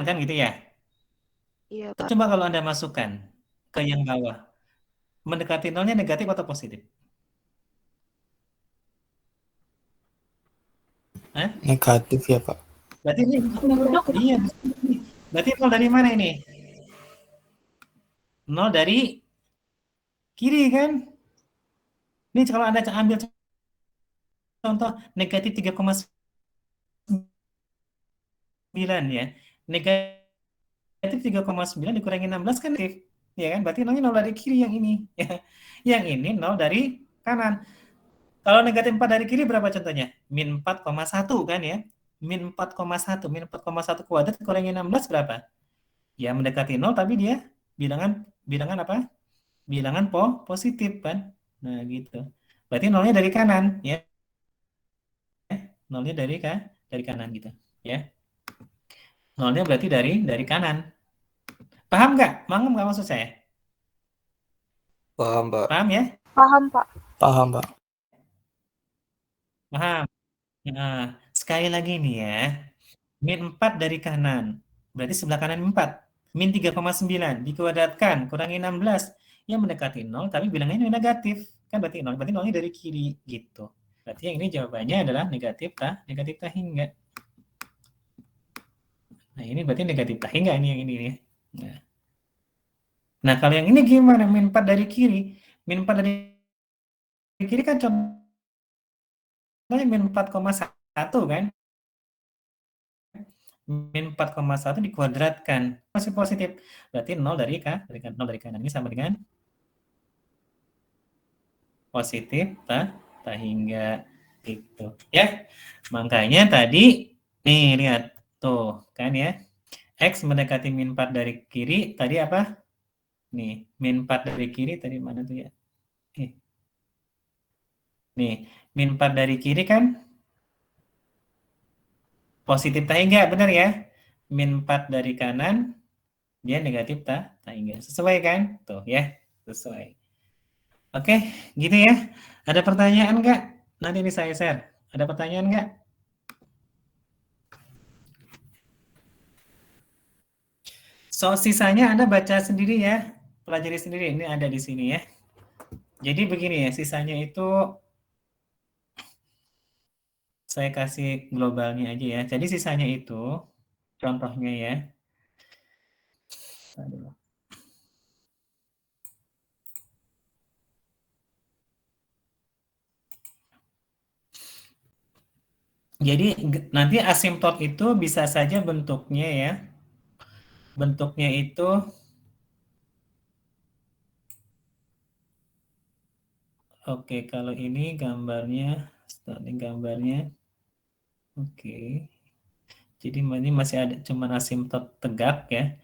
kan gitu ya? Iya, Pak. Coba kalau Anda masukkan ke yang bawah. Mendekati nolnya negatif atau positif? Hah? Negatif ya, Pak. Berarti ini iya. Berarti 0 dari mana ini? 0 dari kiri kan? Ini kalau Anda ambil contoh negatif 3,9 ya. Negatif 3,9 dikurangi 16 kan negatif. Ya kan? Berarti nolnya 0 dari kiri yang ini. Yang ini 0 dari kanan. Kalau negatif 4 dari kiri berapa contohnya? Min 4,1 kan ya? Min 4,1. Min 4,1 kuadrat kurangi 16 berapa? Ya mendekati 0 tapi dia bilangan apa? Bilangan positif kan? Nah gitu. Berarti nolnya dari kanan ya. Nolnya dari kanan gitu ya. Nolnya berarti dari kanan. Paham nggak? Mangem nggak maksud saya? Paham, Pak. Paham ya? Paham, Pak. Paham, Pak. Paham. Nah, sekali lagi nih ya. Min 4 dari kanan. Berarti sebelah kanan 4. Min 3,9 dikuadratkan kurangi 16. Yang mendekati 0 tapi bilangnya ini negatif. Kan berarti 0. Berarti nolnya dari kiri gitu. Berarti yang ini jawabannya adalah negatif tahingga. Nah, ini berarti negatif tahingga ini yang ini ya. Nah, kalau yang ini gimana? Min 4 dari kiri. Min 4 dari kiri kan contohnya min 4,1 kan? Min 4,1 dikuadratkan. Masih positif. Berarti 0 dari kanan. Ini sama dengan positif tahingga gitu. Ya. Makanya tadi nih lihat tuh kan ya. X mendekati min 4 dari kiri tadi apa? Nih, min 4 dari kiri tadi mana tuh ya? Nih, min 4 dari kiri kan positif tahingga, benar ya? Min 4 dari kanan, dia negatif tahingga. Sesuai kan? Tuh ya, sesuai. Oke, gitu ya. Ada pertanyaan nggak? Nanti ini saya share. Ada pertanyaan nggak? Soal sisanya Anda baca sendiri ya. Pelajari sendiri, ini ada di sini ya. Jadi begini ya, sisanya itu saya kasih globalnya aja ya. Jadi sisanya itu, contohnya ya. Aduh. Jadi nanti asimtot itu bisa saja bentuknya ya. Bentuknya itu oke, kalau ini gambarnya oke. Jadi ini masih ada cuma asimtot tegak ya.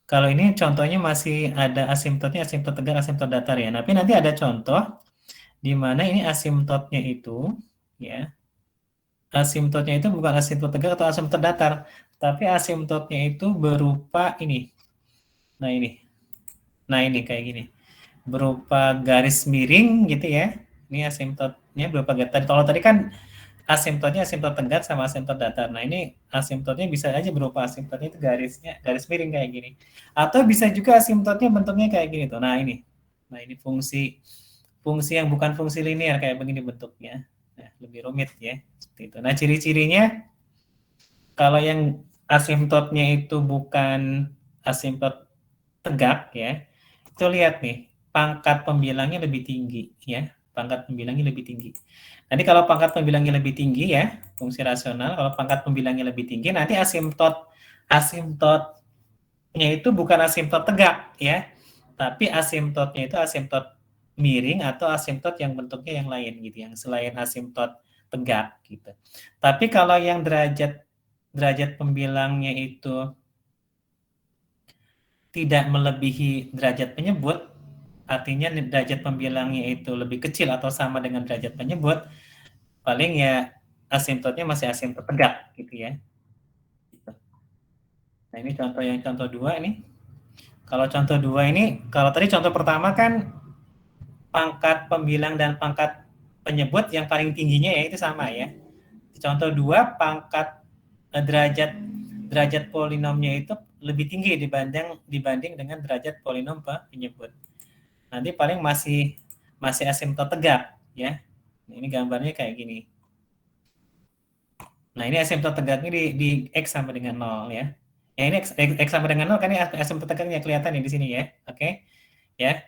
Kalau ini contohnya masih ada asimptotnya, asimptot tegak, asimptot datar ya. Tapi nanti ada contoh di mana ini asimptotnya itu, ya, asimptotnya itu bukan asimptot tegak atau asimptot datar, tapi asimptotnya itu berupa ini. Nah ini kayak gini, berupa garis miring gitu ya. Ini asimptotnya berupa garis. Kalau tadi kan asimptotnya asimptot tegak sama asimptot datar. Nah ini asimptotnya bisa aja berupa asimptotnya itu garis miring kayak gini. Atau bisa juga asimptotnya bentuknya kayak gini tuh. Nah ini fungsi yang bukan fungsi linear kayak begini bentuknya. Nah, lebih rumit ya. Seperti itu. Nah ciri-cirinya kalau yang asimptotnya itu bukan asimptot tegak ya, itu lihat nih pangkat pembilangnya lebih tinggi ya. Pangkat pembilangnya lebih tinggi. Nanti kalau pangkat pembilangnya lebih tinggi ya, fungsi rasional, kalau pangkat pembilangnya lebih tinggi, nanti asimptotnya itu bukan asimptot tegak ya, tapi asimptotnya itu asimptot miring atau asimptot yang bentuknya yang lain gitu, yang selain asimptot tegak gitu. Tapi kalau yang derajat pembilangnya itu tidak melebihi derajat penyebut, artinya derajat pembilangnya itu lebih kecil atau sama dengan derajat penyebut, paling ya asimptotnya masih asimptot tegak gitu ya. Nah ini contoh 2 nih. Kalau contoh 2 ini, kalau tadi contoh pertama kan pangkat pembilang dan pangkat penyebut yang paling tingginya ya itu sama ya. Contoh 2 pangkat derajat polinomnya itu lebih tinggi dibanding dengan derajat polinom penyebut. Nanti paling masih asimptot tegak ya. Ini gambarnya kayak gini. Nah ini asimptot tegaknya di X sama dengan 0 ya. Ya ini X sama dengan 0 kan ini asimptot tegaknya kelihatan nih di sini ya. Oke. Ya.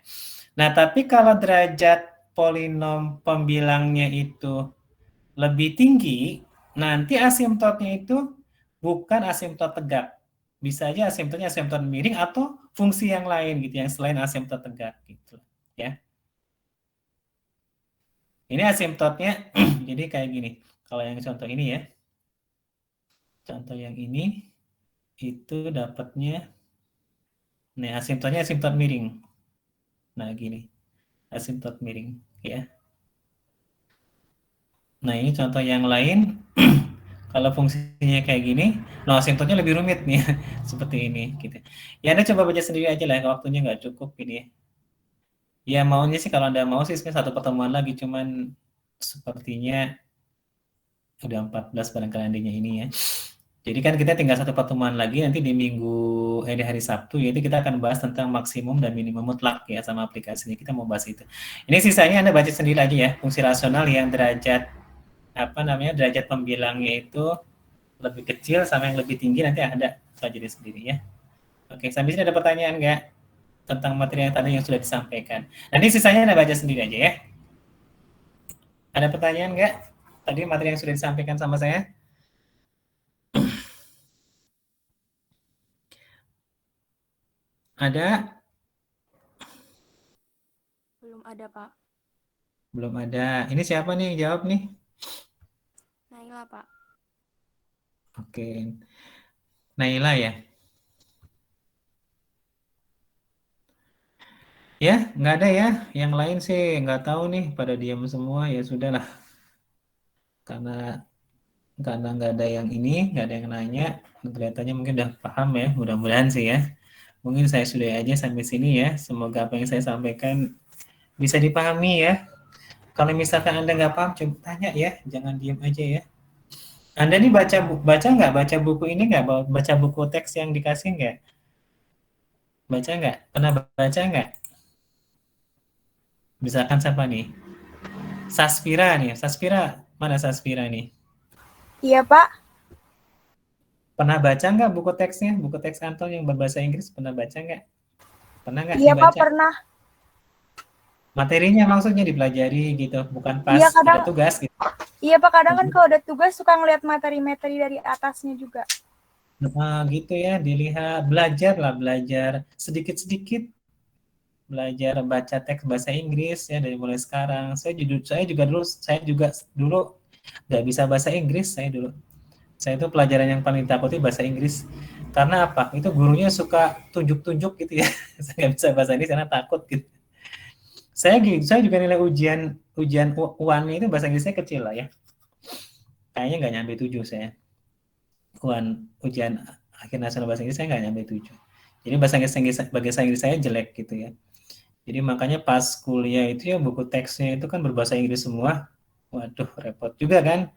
Nah tapi kalau derajat polinom pembilangnya itu lebih tinggi, nanti asimptotnya itu bukan asimptot tegak. Bisa aja asimptotnya asimptot miring atau fungsi yang lain gitu, yang selain asimptot tegak gitu ya. Ini asimptotnya jadi kayak gini. Kalau yang contoh ini ya. Contoh yang ini itu dapatnya nih asimptotnya asimptot miring. Nah, gini. Asimptot miring ya. Nah, ini contoh yang lain. Kalau fungsinya kayak gini, nah asimptotnya lebih rumit nih, seperti ini gitu. Ya Anda coba baca sendiri aja lah, waktunya nggak cukup ini ya. Ya maunya sih kalau Anda mau sih satu pertemuan lagi, cuman sepertinya udah 14 barangkali adanya ini ya. Jadi kan kita tinggal satu pertemuan lagi nanti di di hari Sabtu, yaitu kita akan bahas tentang maksimum dan minimum mutlak ya sama aplikasinya. Kita mau bahas itu. Ini sisanya Anda baca sendiri aja ya, fungsi rasional yang derajat derajat pembilangnya itu lebih kecil sama yang lebih tinggi nanti ada pelajari sendiri ya. Oke, sampai sini ada pertanyaan nggak tentang materi yang tadi yang sudah disampaikan? Nanti sisanya Anda baca sendiri aja ya. Ada pertanyaan nggak tadi materi yang sudah disampaikan sama saya? Ada? Belum ada, Pak. Belum ada. Ini siapa nih jawab nih? Naila, Pak. Oke. Naila ya? Ya, nggak ada ya. Yang lain sih nggak tahu nih. Pada diam semua, ya sudahlah. Karena nggak ada yang ini, nggak ada yang nanya. Kelihatannya mungkin udah paham ya. Mudah-mudahan sih ya. Mungkin saya sudah aja sampai sini ya. Semoga apa yang saya sampaikan bisa dipahami ya. Kalau misalkan Anda nggak paham, coba tanya ya. Jangan diam aja ya. Anda nih baca nggak? Baca buku ini nggak? Baca buku teks yang dikasih nggak? Baca nggak? Pernah baca nggak? Misalkan siapa nih? Saspira nih. Saspira, mana Saspira nih? Iya, Pak. Pernah baca nggak buku teksnya? Buku teks Anton yang berbahasa Inggris, pernah baca nggak? Pernah nggak Iya, dibaca? Pak, pernah. Materinya maksudnya dipelajari gitu, bukan pas Iya, kadang- ada tugas gitu. Iya, Pak, kadang kan kalau ada tugas suka ngeliat materi-materi dari atasnya juga. Nah, gitu ya, dilihat, belajar sedikit-sedikit, belajar baca teks bahasa Inggris ya dari mulai sekarang. Saya juga dulu nggak bisa bahasa Inggris. Saya itu pelajaran yang paling ditakuti bahasa Inggris. Karena apa? Itu gurunya suka tunjuk-tunjuk gitu ya. Saya nggak bisa bahasa Inggris karena takut gitu. Saya juga nilai ujian UAN itu bahasa Inggrisnya kecil lah ya. Kayaknya nggak nyampe 7 saya. Ujian akhir nasional bahasa Inggris saya nggak nyampe 7. Jadi bahasa Inggris saya jelek gitu ya. Jadi makanya pas kuliah itu ya buku teksnya itu kan berbahasa Inggris semua. Waduh, repot juga kan.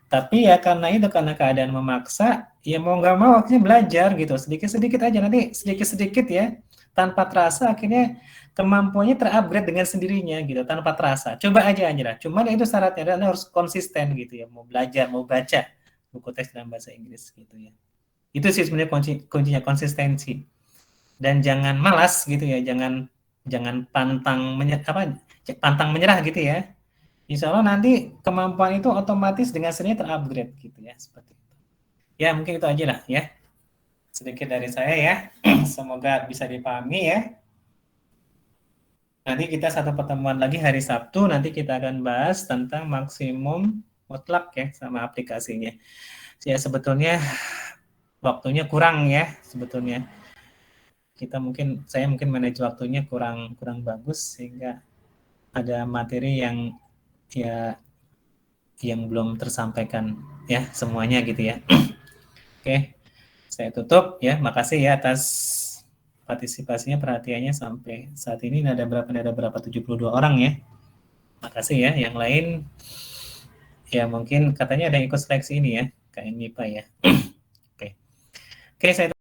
Tapi ya karena keadaan memaksa, ya mau nggak mau akhirnya belajar gitu. Sedikit-sedikit aja, nanti sedikit-sedikit ya. Tanpa terasa akhirnya kemampuannya terupgrade dengan sendirinya gitu, tanpa terasa. Coba aja lah. Cuman itu syaratnya Anda harus konsisten gitu ya. Mau belajar, mau baca buku teks dalam bahasa Inggris gitu ya. Itu sih sebenarnya kuncinya konsistensi. Dan jangan malas gitu ya, jangan pantang menyerah gitu ya. Insya Allah nanti kemampuan itu otomatis dengan sendirinya terupgrade gitu ya, seperti itu. Ya mungkin itu aja lah ya, sedikit dari saya ya. Semoga bisa dipahami ya. Nanti kita satu pertemuan lagi hari Sabtu, nanti kita akan bahas tentang maksimum mutlak ya sama aplikasinya. Ya sebetulnya waktunya kurang ya sebetulnya. Saya mungkin manage waktunya kurang bagus sehingga ada materi yang belum tersampaikan ya semuanya gitu ya. Oke, saya tutup ya. Makasih ya atas partisipasinya, perhatiannya sampai saat ini. Ada berapa 72 orang ya. Makasih ya. Yang lain ya mungkin katanya ada yang ikut seleksi ini ya, KN MIPA ya. Oke, saya